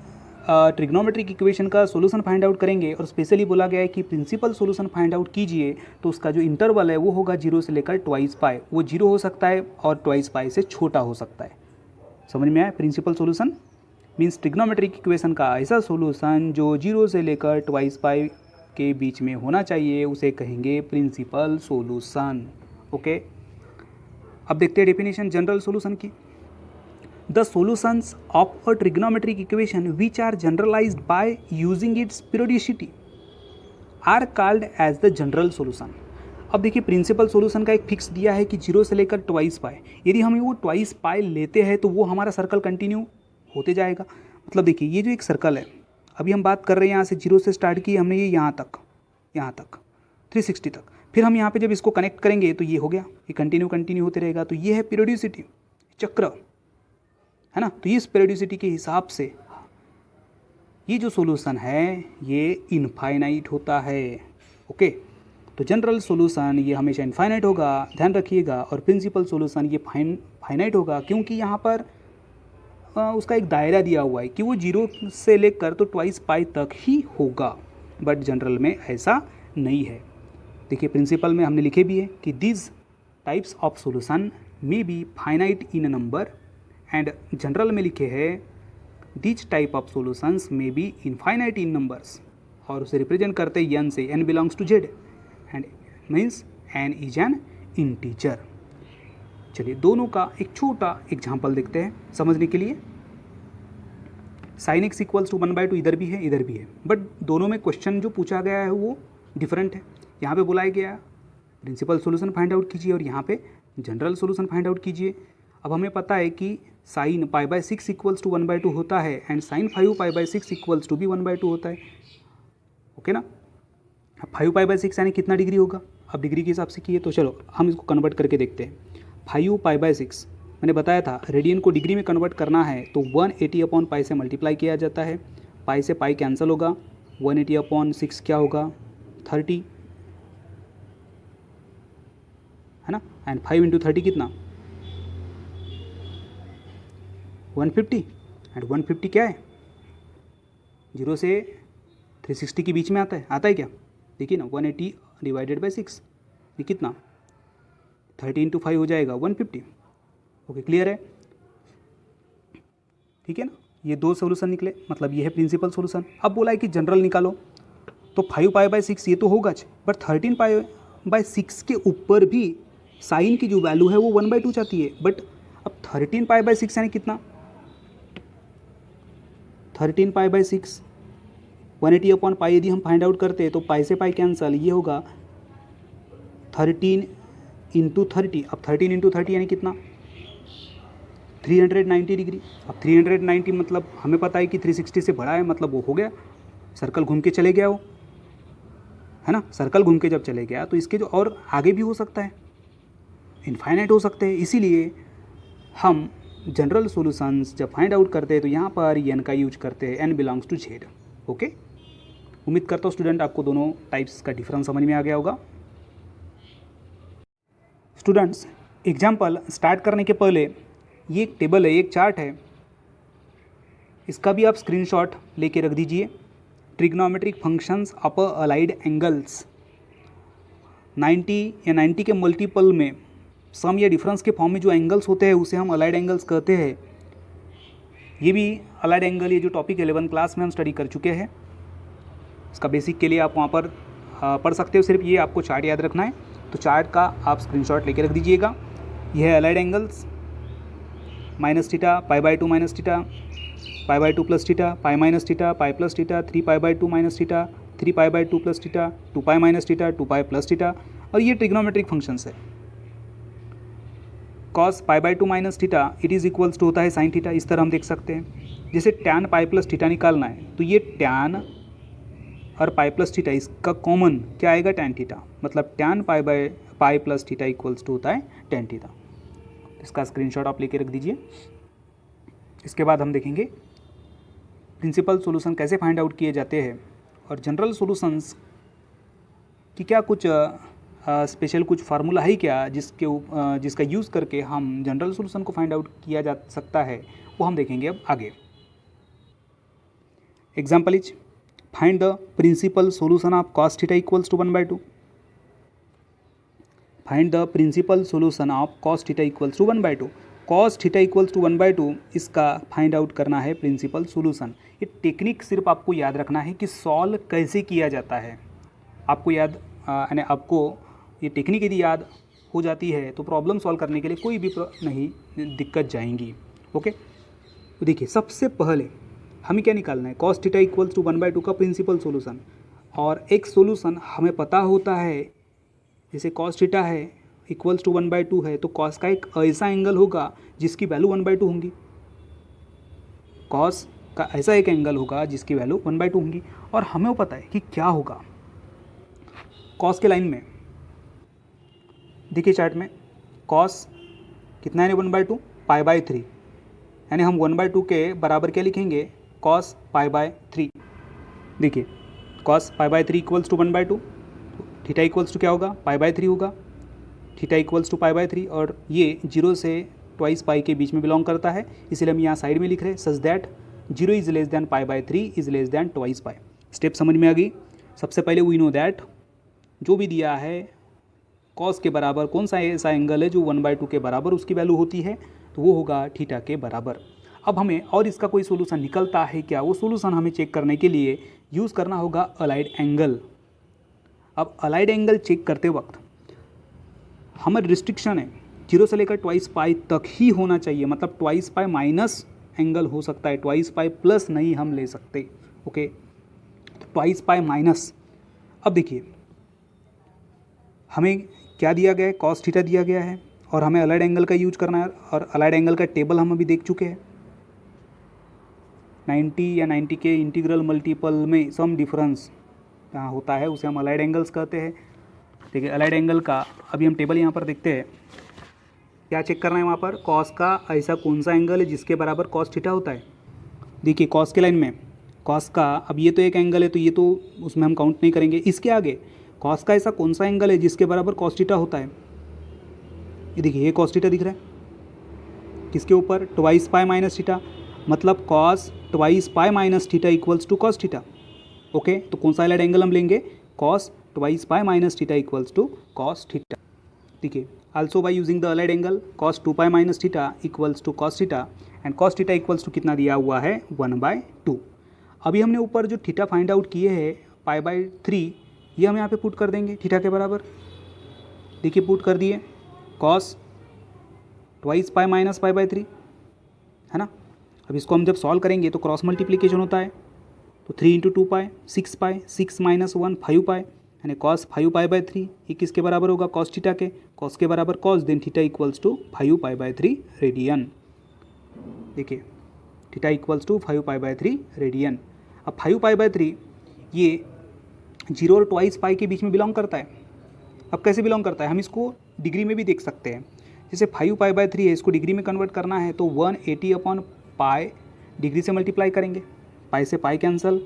ट्रिग्नोमेट्रिक इक्वेशन का सोल्यूशन फाइंड आउट करेंगे और स्पेशली बोला गया है कि प्रिंसिपल सोल्यूशन फाइंड आउट कीजिए, तो उसका जो इंटरवल है वो होगा 0 से लेकर ट्वाइस पाई. वो 0 हो सकता है और ट्वाइस पाई से छोटा हो सकता है. समझ में आया? Principal solution means trigonometric equation का ऐसा सोल्यूशन जो 0 से लेकर ट्वाइस पाई के बीच में होना चाहिए, उसे कहेंगे प्रिंसिपल सोल्यूशन. ओके, अब देखते हैं डेफिनेशन जनरल सोल्यूशन की. The solutions of a trigonometric equation which are generalized by using its periodicity are called as the general solution. अब देखिए प्रिंसिपल सोल्यूशन का एक फिक्स दिया है कि 0 से लेकर ट्वाइस पाई. यदि हम वो ट्वाइस पाई लेते हैं तो वो हमारा सर्कल कंटिन्यू होते जाएगा. मतलब देखिए ये जो एक सर्कल है, अभी हम बात कर रहे हैं यहाँ से 0 से स्टार्ट की हमने, ये यहाँ तक 360 तक. फिर हम यहाँ पे जब इसको कनेक्ट करेंगे तो ये हो गया, ये कंटिन्यू होते रहेगा. तो ये है पीरियोडिसिटी, चक्र है ना. तो इस पेरियोडिसिटी के हिसाब से ये जो सॉल्यूशन है ये इनफाइनाइट होता है. ओके, तो जनरल सॉल्यूशन ये हमेशा इनफाइनाइट होगा, ध्यान रखिएगा. और प्रिंसिपल सॉल्यूशन ये फाइनाइट होगा, क्योंकि यहाँ पर उसका एक दायरा दिया हुआ है कि वो 0 से लेकर तो ट्वाइस पाई तक ही होगा, बट जनरल में ऐसा नहीं है. देखिए प्रिंसिपल में हमने लिखे भी है कि this types of solution may be finite in a number, and general में लिखे है this type of solutions may be infinite in numbers, और उसे रिप्रेजेंट करते हैं n से, n belongs to z and means n is an integer. चलिए दोनों का एक छोटा एग्जाम्पल देखते हैं समझने के लिए. साइन x इक्वल्स टू 1/2 इधर भी है, बट दोनों में क्वेश्चन जो पूछा गया है वो डिफरेंट है. यहाँ पे बुलाया गया प्रिंसिपल सॉल्यूशन फाइंड आउट कीजिए और यहाँ पे जनरल सॉल्यूशन फाइंड आउट कीजिए. अब हमें पता है कि साइन π/6 इक्वल्स टू 1/2 होता है एंड साइन 5π/6 इक्वल्स टू भी 1/2 होता है. ओके ना. अब 5π/6 यानी कितना डिग्री होगा, अब डिग्री के हिसाब से किए तो चलो हम इसको कन्वर्ट करके देखते हैं. 5π/6 मैंने बताया था रेडियन को डिग्री में कन्वर्ट करना है तो 180/π से मल्टीप्लाई किया जाता है. पाई से पाई कैंसिल होगा, 180/6 क्या होगा, 30 है ना, एंड 5 इंटू 30 कितना 150, एंड 150 क्या है 0 से 360 के बीच में आता है क्या, देखिए ना 180 डिवाइडेड बाई 6, ये कितना 30 इंटू 5 हो जाएगा 150। ओके क्लियर है, ठीक है ना। ये दो सोल्यूशन निकले, मतलब ये है प्रिंसिपल सोल्यूशन। अब बोला है कि जनरल निकालो, तो 5π/6 ये तो होगा, बट 13π/6 के ऊपर भी साइन की जो वैल्यू है वो 1/2 चाहती है। बट अब 13π/6 यानी कितना 13π/6 180/π यदि हम फाइंड आउट करते हैं तो पाई से पाई कैंसल, ये होगा 13 इंटू 30। अब 13 इंटू 30 यानी कितना 390 डिग्री। अब 390 मतलब हमें पता है कि 360 से बड़ा है, मतलब वो हो गया, सर्कल घूम के चले गया वो, है ना। सर्कल घूम के जब चले गया तो इसके जो और आगे भी हो सकता है, इनफाइनाइट हो सकते हैं। इसीलिए हम जनरल सॉल्यूशंस जब फाइंड आउट करते हैं तो यहाँ पर एन का यूज करते हैं, n belongs to z. Okay, उम्मीद करता हूँ स्टूडेंट आपको दोनों टाइप्स का डिफरेंस समझ में आ गया होगा। स्टूडेंट्स, एग्जाम्पल स्टार्ट करने के पहले ये एक टेबल है, एक चार्ट है, इसका भी आप स्क्रीनशॉट लेके रख दीजिए। Trigonometric functions of allied angles 90 या 90 के मल्टीपल में सम या डिफरेंस के फॉर्म में जो एंगल्स होते हैं उसे हम अलाइड एंगल्स कहते हैं। ये भी अलाइड एंगल, ये जो टॉपिक 11 क्लास में हम स्टडी कर चुके हैं, इसका बेसिक के लिए आप वहाँ पर पढ़ सकते हो। सिर्फ ये आपको चार्ट याद रखना है, तो चार्ट का आप स्क्रीनशॉट लेके रख दीजिएगा। यह है अलाइड एंगल्स, -θ, π/2 -θ, π/2 + θ, π - θ, π + θ, 3π/2 -θ, 3π/2 + θ, 2π - θ, 2π + θ, और ये ट्रिग्नोमेट्रिक फंक्शंस है। cos π/2 - θ it is equals to होता है sin θ, इस तरह हम देख सकते हैं। जैसे tan π + θ निकालना है तो ये tan और π + θ इसका कॉमन क्या आएगा tan θ, मतलब tan π + θ इक्वल्स टू होता है tan θ। इसका स्क्रीनशॉट आप लेके रख दीजिए। इसके बाद हम देखेंगे प्रिंसिपल सॉल्यूशन कैसे फाइंड आउट किए जाते हैं, और जनरल सॉल्यूशंस की क्या कुछ स्पेशल कुछ फार्मूला है क्या जिसका यूज़ करके हम जनरल सॉल्यूशन को फाइंड आउट किया जा सकता है, वो हम देखेंगे अब आगे। Example is find the principal solution of cos θ equals to 1/2। Find the principal solution of cos θ equals to 1/2। cos θ equals to 1/2 इसका फाइंड आउट करना है प्रिंसिपल सॉल्यूशन। ये टेक्निक सिर्फ आपको याद रखना है कि सॉल्व कैसे किया जाता है। आपको याद यानी आपको ये टेक्निक यदि याद हो जाती है तो प्रॉब्लम सॉल्व करने के लिए कोई भी नहीं दिक्कत जाएंगी। ओके, तो देखिए सबसे पहले हमें क्या निकालना है, cos θ इक्वल्स टू 1/2 का प्रिंसिपल सॉल्यूशन। और एक सॉल्यूशन हमें पता होता है, जैसे cos θ है इक्वल्स टू 1/2 है, तो cos का एक ऐसा एंगल होगा जिसकी वैल्यू 1/2 होंगी। cos का ऐसा एक एंगल होगा जिसकी वैल्यू 1/2 होंगी। और हमें पता है कि क्या होगा cos के लाइन में, देखिए चार्ट में cos कितना है 1/2 π/3, यानी हम 1/2 के बराबर क्या लिखेंगे cos π/3। देखिए cos π/3 equals to 1/2, theta equals to क्या होगा π/3 होगा, थीटा इक्वल्स टू π/3, और ये 0 से 2 पाई के बीच में बिलोंग करता है, इसलिए हम यहाँ साइड में लिख रहे हैं such that 0 is less than π/3 is less than 2 pi. Step समझ में आ गई। सबसे पहले वी नो दैट जो भी दिया है cos के बराबर कौन सा ऐसा एंगल है जो 1/2 के बराबर उसकी वैल्यू होती है, तो वो होगा थीटा के बराबर। अब हमें और इसका कोई सोल्यूशन निकलता है क्या, वो सोल्यूशन हमें चेक करने के लिए यूज़ करना होगा अलाइड एंगल। अब अलाइड एंगल चेक करते वक्त हमारी रिस्ट्रिक्शन है 0 से लेकर 2 पाई तक ही होना चाहिए, मतलब 2 पाई माइनस एंगल हो सकता है, 2 पाई प्लस नहीं हम ले सकते। ओके, तो 2 पाई माइनस। अब देखिए हमें क्या दिया गया है, cos θ दिया गया है, और हमें अलाइड एंगल का यूज करना है, और अलाइड एंगल का टेबल हम अभी देख चुके हैं। 90 या 90 के इंटीग्रल मल्टीपल में सम डिफरेंस जहाँ होता है उसे हम अलाइड एंगल्स कहते हैं। देखिए अलाइड एंगल का अभी हम टेबल यहाँ पर देखते हैं। क्या चेक करना है वहाँ पर, cos का ऐसा कौन सा एंगल है जिसके बराबर cos θ होता है। देखिए cos के लाइन में कॉस का, अब ये तो एक एंगल है तो ये तो उसमें हम काउंट नहीं करेंगे। इसके आगे कॉस का ऐसा कौन सा एंगल है जिसके बराबर कॉस थीटा होता है? ये देखिए, ये कॉस थीटा दिख रहा है किसके ऊपर? ट्वाइस पाई माइनस थीटा, मतलब cos twice pi minus theta equals to cos theta. Okay, तो कौन सा एलाइड एंगल हम लेंगे? कॉस twice pi minus theta equals to cos थीटा। ठीक है, also by using the allied angle cos 2 pi minus theta equals to cos theta, and cos theta equals to कितना दिया हुआ है? 1/2। अभी हमने ऊपर जो थीटा फाइंड आउट किए हैं π/3, ये हम यहाँ पे पुट कर देंगे थीटा के बराबर। देखिए पुट कर दिए, कॉस ट्वाइस पाई माइनस π/3 है ना। अब इसको हम जब सॉल्व करेंगे तो क्रॉस मल्टीप्लिकेशन होता है, तो 3 इंटू 2 पाई 6 पाई, 6 माइनस 1 5 पाई, यानी कॉस 5π/3। ये किसके बराबर होगा? कॉस थीटा के। कॉस के बराबर cos, then theta equals to 5π/3 radian. देखिए थीटा इक्वल्स टू 5π/3 रेडियन। अब 5π/3 ये 0 और ट्वाइस पाई के बीच में बिलोंग करता है। अब कैसे बिलोंग करता है? हम इसको डिग्री में भी देख सकते हैं। जैसे 5π/3 है, इसको डिग्री में कन्वर्ट करना है तो 180/पाई डिग्री से मल्टीप्लाई करेंगे, पाई से पाई कैंसल,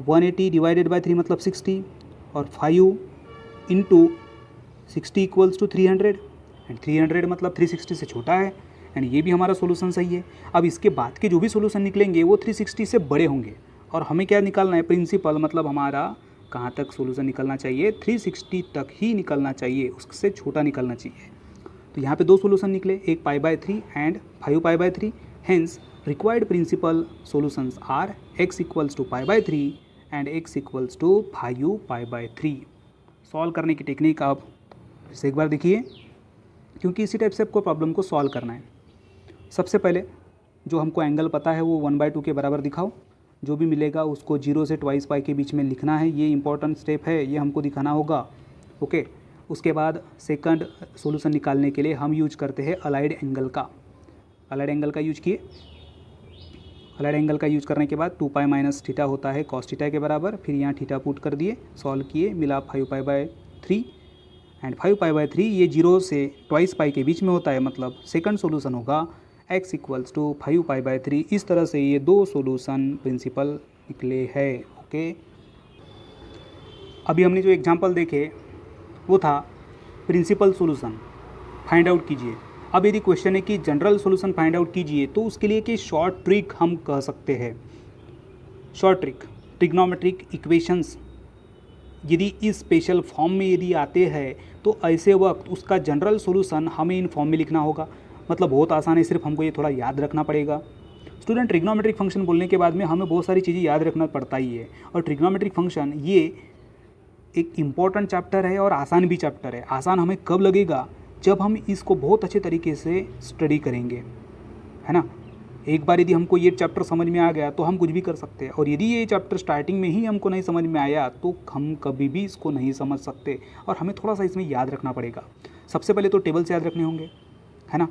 180 डिवाइडेड बाय 3 मतलब 60, और 5 इंटू 60 इक्वल्स टू 300, एंड 300 मतलब 360 से छोटा है, एंड ये भी हमारा सोल्यूशन सही है। अब इसके बाद के जो भी सोल्यूशन निकलेंगे वो 360 से बड़े होंगे, और हमें क्या निकालना है? प्रिंसिपल, मतलब हमारा कहाँ तक सोल्यूशन निकलना चाहिए? 360 तक ही निकलना चाहिए, उससे छोटा निकलना चाहिए। तो यहाँ पे दो सोल्यूशन निकले, एक π/3 and 5π/3, hence required principal solutions are x equals to π/3 and x equals to 5π/3। Solve करने की टेक्निक आप फिर से एक बार देखिए, क्योंकि इसी टाइप से आपको प्रॉब्लम को सॉल्व करना है। सबसे पहले जो हमको एंगल पता है वो 1/2 के बराबर दिखाओ, जो भी मिलेगा उसको 0 से ट्वाइस पाई के बीच में लिखना है। ये इंपॉर्टेंट स्टेप है, ये हमको दिखाना होगा। ओके, उसके बाद सेकंड सॉल्यूशन निकालने के लिए हम यूज करते हैं अलाइड एंगल का। अलाइड एंगल का यूज किए, अलाइड एंगल का यूज करने के बाद 2 पाई माइनस थीटा होता है कॉस थीटा के बराबर, फिर यहाँ थीटा पुट कर दिए, सॉल्व किए, मिला 5π/3, एंड 5π/3 ये 0 से ट्वाइस पाई के बीच में होता है, मतलब सेकंड सॉल्यूशन होगा x इक्वल्स टू 5π/3। इस तरह से ये दो सॉल्यूशन प्रिंसिपल निकले हैं। ओके, अभी हमने जो एग्जांपल देखे वो था प्रिंसिपल सॉल्यूशन फाइंड आउट कीजिए। अब यदि क्वेश्चन है कि जनरल सॉल्यूशन फाइंड आउट कीजिए, तो उसके लिए कि शॉर्ट ट्रिक हम कह सकते हैं। शॉर्ट ट्रिक, ट्रिग्नोमेट्रिक इक्वेशंस यदि इस स्पेशल फॉर्म में यदि आते हैं तो ऐसे वक्त उसका जनरल सॉल्यूशन हमें इन फॉर्म में लिखना होगा। मतलब बहुत आसान है, सिर्फ हमको ये थोड़ा याद रखना पड़ेगा। स्टूडेंट, ट्रिग्नोमेट्रिक फंक्शन बोलने के बाद में हमें बहुत सारी चीज़ें याद रखना पड़ता ही है, और ट्रिग्नोमेट्रिक फंक्शन ये एक इम्पॉर्टेंट चैप्टर है और आसान भी चैप्टर है। आसान हमें कब लगेगा? जब हम इसको बहुत अच्छे तरीके से स्टडी करेंगे, है ना। एक बार यदि हमको ये चैप्टर समझ में आ गया तो हम कुछ भी कर सकते हैं, और यदि ये चैप्टर स्टार्टिंग में ही हमको नहीं समझ में आया तो हम कभी भी इसको नहीं समझ सकते, और हमें थोड़ा सा इसमें याद रखना पड़ेगा। सबसे पहले तो टेबल्स याद रखने होंगे, है ना,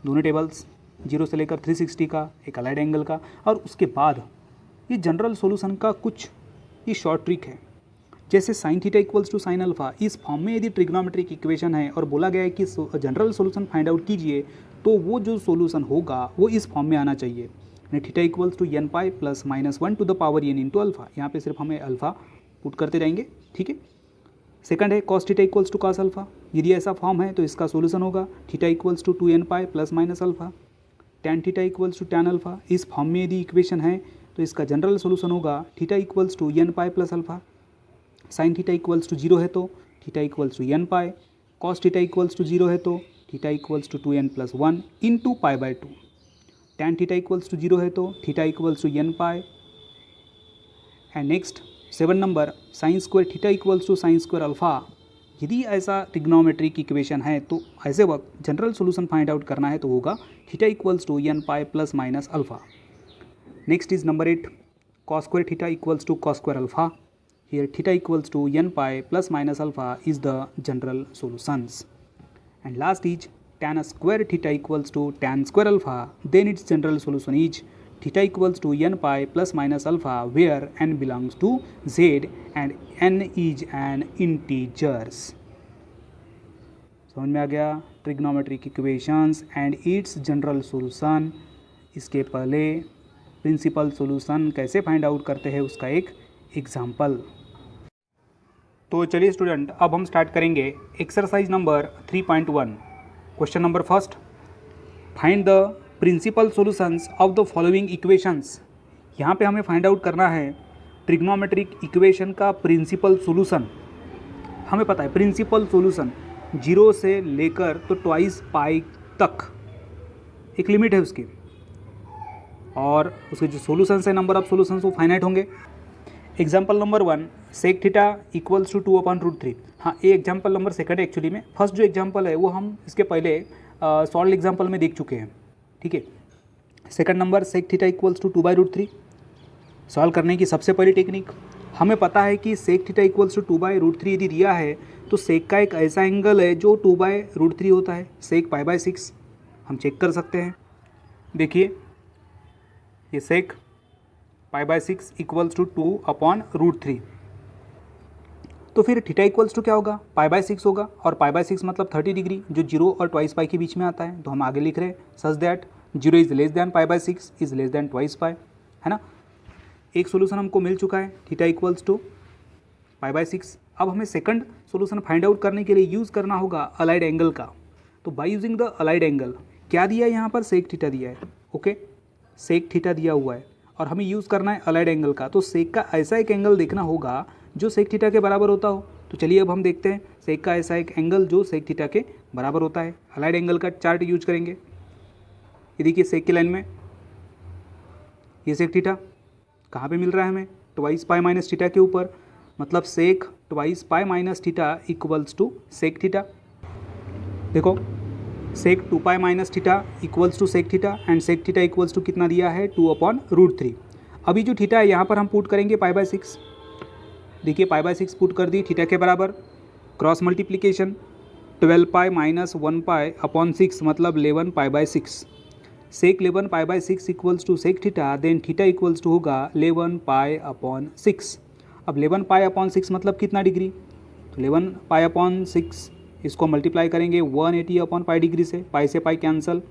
दोनों टेबल्स 0 से लेकर 360 का, एक अलाइड एंगल का, और उसके बाद ये जनरल सॉल्यूशन का कुछ ये शॉर्ट ट्रिक है। जैसे sine theta equals to sine alpha, इस फॉर्म में यदि ट्रिग्नोमेट्रिक इक्वेशन है और बोला गया है कि जनरल सॉल्यूशन फाइंड आउट कीजिए, तो वो जो सॉल्यूशन होगा वो इस फॉर्म में आना चाहिए, यानी theta equals to n pi plus -1 to the power n into alpha. यहाँ पे सिर्फ हमें अल्फा पुट करते जाएंगे, ठीक है। सेकंड है cos theta equals to cos alpha, यदि ऐसा फॉर्म है तो इसका सॉल्यूशन होगा theta equals to 2n pi plus minus alpha. Tan theta equals to tan alpha, इस फॉर्म में यदि इक्वेशन है तो इसका जनरल सॉल्यूशन होगा theta equals to n pi plus alpha. Sine theta equals to 0 है तो theta equals to n pi, cos theta equals to 0 है तो theta equals to 2n plus 1 into π/2। Tan theta equals to 0 है तो theta equals to n pi. And next 7 number, sine square theta equals to sine square alpha. यदि ऐसा trigonometric equation है तो ऐसे वक्त जनरल सॉल्यूशन फाइंड आउट करना है तो होगा theta equals to n pi plus minus alpha. Next is number 8, cos square theta equals to cos square alpha. Here theta equals to n pi plus minus alpha is the general solutions. And last is tan square theta equals to tan square alpha. Then its general solution is theta equals to n pi plus minus alpha, where n belongs to z and n is an integers. समझ में आ गया? Trigonometric equations and it's general solution. इसके पहले principal solution कैसे find out करते हैं उसका एक एग्जाम्पल। तो चलिए स्टूडेंट, अब हम स्टार्ट करेंगे exercise number 3.1। Question number first, find the principal solutions of the following equations. यहाँ पे हमें फाइंड आउट करना है ट्रिग्नोमेट्रिक इक्वेशन का प्रिंसिपल सॉल्यूशन। हमें पता है प्रिंसिपल सॉल्यूशन 0 से लेकर तो ट्वाइस पाई तक एक लिमिट है उसकी, और उसके जो सॉल्यूशंस है, नंबर ऑफ सॉल्यूशंस, वो फाइनाइट होंगे। Example number 1, sec theta equals to 2/√3। हाँ, ये एग्जाम्पल नंबर सेकंड है एक्चुअली में। फर्स्ट जो एग्जाम्पल है वो हम इसके पहले सॉल्व एग्जाम्पल में देख चुके हैं, ठीक है। Second number, sec theta equals to 2/√3। Solve करने की सबसे पहली टेक्निक, हमें पता है कि सेक थीटा इक्वल्स टू 2/√3 यदि दिया है तो सेक का एक ऐसा एंगल है जो 2/√3 होता है, सेक π/6। हम चेक कर सकते हैं, देखिए ये सेक π/6 इक्वल्स टू 2/√3। तो फिर थीटा इक्वल्स टू क्या होगा, π/6 होगा, और π/6 मतलब 30 डिग्री, जो 0 और ट्वाइस पाई के बीच में आता है। तो हम आगे लिख रहे हैं such that 0 is less than π/6 is less than twice pi, है ना। एक सोल्यूशन हमको मिल चुका है, थीटा इक्वल्स टू π/6। अब हमें सेकंड सोल्यूशन फाइंड आउट करने के लिए यूज़ करना होगा अलाइड एंगल का। तो by using the allied angle, क्या दिया है यहाँ पर, सेक थीटा दिया है, ओके, सेक थीटा दिया हुआ है, और हमें यूज़ करना है अलाइड एंगल का। तो सेक का ऐसा एक एंगल देखना होगा जो सेक थीटा के बराबर होता हो। तो चलिए अब हम देखते हैं सेक का ऐसा एक एंगल जो सेक थीटा के बराबर होता है। अलाइड एंगल का चार्ट यूज करेंगे। ये देखिए सेक की लाइन में ये सेक थीटा कहाँ पे मिल रहा है हमें, ट्वाइस पाई माइनस थीटा के ऊपर, मतलब sec twice pi minus theta equals to sec theta. देखो sec 2 pi minus theta equals to sec theta, and sec theta equals to कितना दिया है, 2/√3। अभी जो थीटा है यहाँ पर हम पुट करेंगे π/6। देखिए π/6 पुट कर दी थीटा के बराबर, क्रॉस मल्टीप्लीकेशन 12 पाई माइनस 1 पाई/6 मतलब 11 π/6। Sec 11 π/6 equals to sec theta, then theta equals to होगा 11 पाई/6। अब 11 पाई/6 मतलब कितना डिग्री, तो 11 पाई/6 इसको मल्टीप्लाई करेंगे 180/पाई डिग्री से, पाई से पाई कैंसल,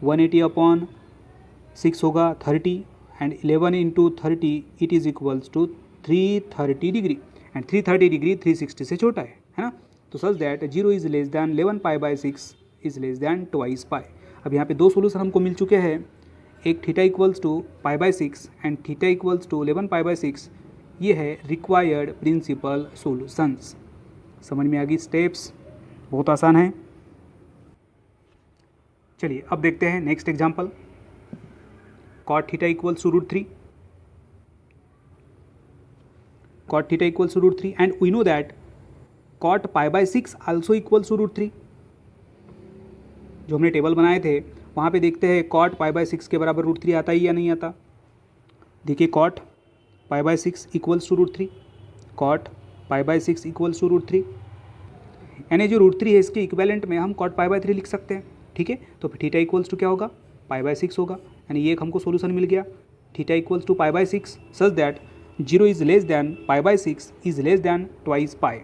180/6 होगा 30, and 11 into 30 it is equals to 330 degree, and 330 degree 360 से छोटा है ना। तो such that 0 is less than 11 पाई/6 is less than twice pi. अब यहाँ पे दो सोल्यूशन हमको मिल चुके हैं, एक theta equals to π/6 and theta equals to 11 पाई/6। ये है रिक्वायर्ड प्रिंसिपल सॉल्यूशंस। समझ में आ गई स्टेप्स, बहुत आसान है। चलिए अब देखते हैं next example, cot theta equals to √3। Cot theta equals to √3 and we know that cot π/6 also equals to √3। जो हमने टेबल बनाए थे वहाँ पे देखते हैं कॉट π/6 के बराबर √3 आता है या नहीं आता। देखिए cot π/6 equals to √3, cot π/6 equals to √3, यानी जो √3 है इसके इक्विवेलेंट में हम कॉट π/3 लिख सकते हैं, ठीक है। तो फिर थीटा इक्वल्स टू क्या होगा, π/6 होगा, यानी ये एक हमको सोल्यूशन मिल गया, theta equals to π/6 such that 0 is less than π/6 is less than twice pi.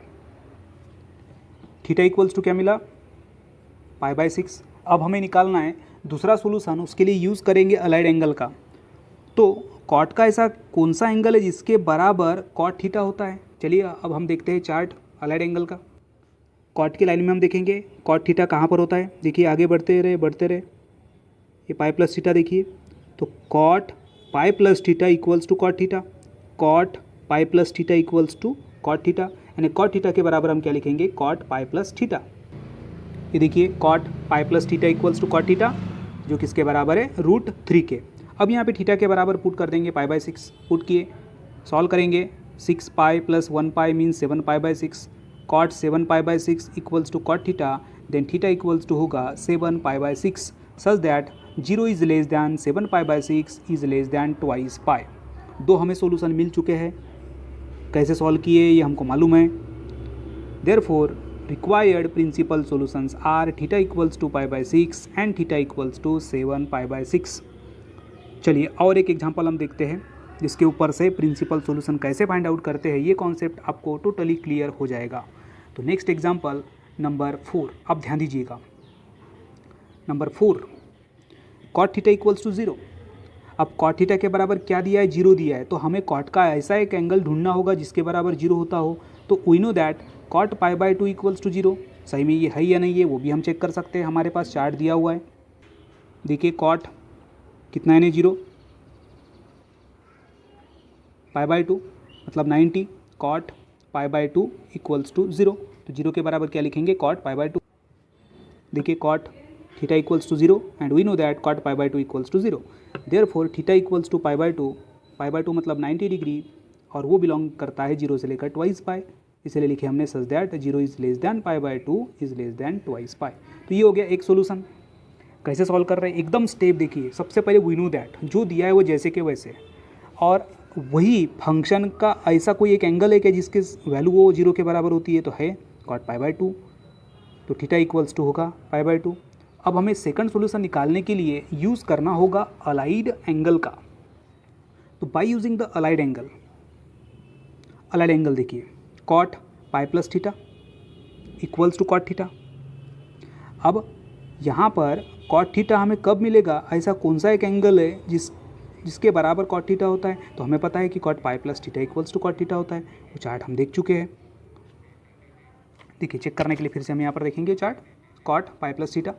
Theta equals to क्या मिला, π/6। अब हमें निकालना है दूसरा सोल्यूशन, उसके लिए यूज़ करेंगे अलाइड एंगल का। तो कॉट का ऐसा कौन सा एंगल है जिसके बराबर कॉट थीटा होता है। चलिए अब हम देखते हैं चार्ट अलाइड एंगल का। कॉट की लाइन में हम देखेंगे कॉट थीटा कहाँ पर होता है, देखिए आगे बढ़ते रहे, ये पाई प्लस थीटा देखिए, तो cot pi plus theta equals to cot theta, cot pi plus theta equals to cot theta, यानी कॉट थीटा के बराबर हम क्या लिखेंगे, कॉट पाई प्लस थीटा। ये देखिए cot pi plus theta equals to cot theta, जो किसके बराबर है, √3 के। अब यहाँ पे थीटा के बराबर पुट कर देंगे π/6, पुट किए, सॉल्व करेंगे, 6 पाई प्लस 1 पाई मीन्स 7 पाई/6, कॉट 7 पाई/6 equals to cot theta, then theta equals to होगा 7 पाई/6 such that 0 is less than 7 पाई/6 is less than twice pi. दो हमें सोल्यूशन मिल चुके हैं, कैसे सॉल्व किए ये हमको मालूम है। Therefore required principal solutions are theta equals to π/6 and theta equals to 7 पाई/6। चलिए और एक एग्जांपल हम देखते हैं जिसके ऊपर से प्रिंसिपल सॉल्यूशन कैसे फाइंड आउट करते हैं ये कॉन्सेप्ट आपको टोटली क्लियर हो जाएगा। तो नेक्स्ट एग्जांपल नंबर 4, अब ध्यान दीजिएगा। Number 4, cot theta equals to 0। अब कॉट थीटा के बराबर क्या दिया है, 0 दिया है, तो हमें कॉट का ऐसा एक एंगल ढूंढना होगा जिसके बराबर 0 होता हो। तो we know that cot pi by 2 equals to 0। सही में ये है या नहीं है वो भी हम चेक कर सकते हैं, हमारे पास चार्ट दिया हुआ है। देखिए कॉट कितना है, 0 पाई बाय 2 मतलब 90, cot pi by 2 equals to 0। तो 0 के बराबर क्या लिखेंगे, कॉट पाई बाय 2। देखिए cot theta equals to 0 and we know that cot pi by 2 equals to 0। Therefore theta equals to pi by 2 मतलब 90 डिग्री, और वो बिलोंग करता है 0 से लेकर ट्वाइस पाई, इसलिए लिखे हमने such that 0 is less than pi by 2 is less than twice pi. तो ये हो गया एक सोल्यूशन। कैसे सॉल्व कर रहे हैं, एकदम स्टेप देखिए। सबसे पहले वी नो दैट जो दिया है वो जैसे के वैसे, और वही फंक्शन का ऐसा कोई एक एंगल है कि जिसकी वैल्यू वो 0 के बराबर होती है, तो है कॉट पाई बाय 2, तो थीटा इक्वल्स टू होगा पाई बाय 2। अब हमें सेकंड सोल्यूशन निकालने के लिए यूज़ करना होगा अलाइड एंगल का। तो by using the allied angle देखिए cot pi plus theta equals to cot theta. अब यहाँ पर कॉट थीटा हमें कब मिलेगा, ऐसा कौन सा एक एंगल है जिसके बराबर कॉट थीटा होता है, तो हमें पता है कि cot pi plus theta equals to cot theta होता है। वो चार्ट हम देख चुके हैं। देखिए चेक करने के लिए फिर से हम यहाँ पर देखेंगे chart, cot pi plus theta,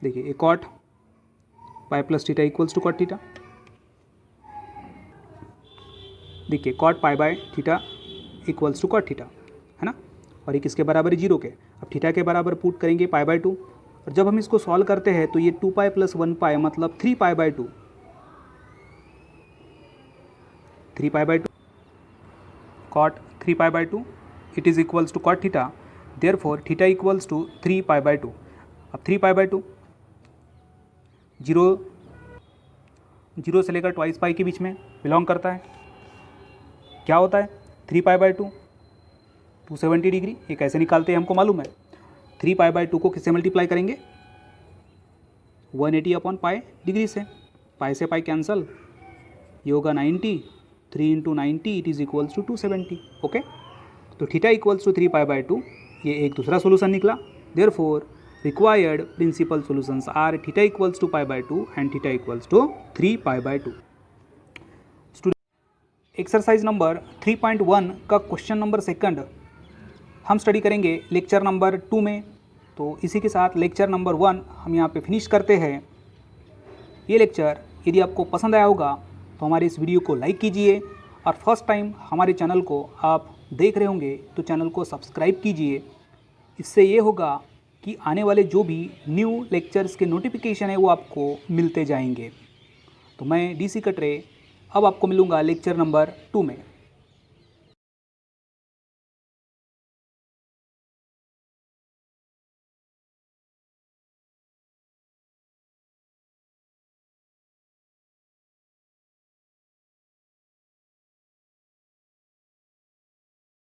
देखिए ये cot pi plus theta equals to cot theta, देखिए cot pi by theta equals to cot theta, है ना, और ये किसके बराबर है, 0 के। अब थीटा के बराबर पुट करेंगे पाई बाय 2, और जब हम इसको सॉल्व करते हैं तो ये 2 पाई प्लस 1 पाई मतलब 3 pi by 2, 3 pi by 2 cot 3 pi by 2 it is equals to cot theta, therefore theta equals to 3 pi by 2। अब 3 पाई बाय 2 0 से लेकर ट्वाइस पाई के बीच में बिलोंग करता है। क्या होता है 3 पाई बाय 2, 270 डिग्री। ये कैसे निकालते हैं हमको मालूम है। 3 पाई बाय 2 को किससे मल्टीप्लाई करेंगे, 180 अपॉन पाई डिग्री से, पाई से पाई कैंसल, ये होगा 90, 3 into 90 it is equals to 270। Okay, तो theta equals to 3 pi by 2, ये एक दूसरा सोल्यूशन निकला। Therefore required principal solutions are theta equals to pi by 2 and theta equals to 3 pi by 2। Exercise number 3.1 का question number 2 हम study करेंगे lecture number 2 में। तो इसी के साथ लेक्चर नंबर 1 हम यहाँ पे फिनिश करते हैं। ये लेक्चर यदि आपको पसंद आया होगा तो हमारे इस वीडियो को लाइक कीजिए, और फर्स्ट टाइम हमारे चैनल को आप देख रहे होंगे तो चैनल को सब्सक्राइब कीजिए। इससे ये होगा कि आने वाले जो भी न्यू लेक्चर्स के नोटिफिकेशन है वो आपको मिलते जाएंगे। तो मैं DC कटरे अब आपको मिलूँगा लेक्चर नंबर 2 में।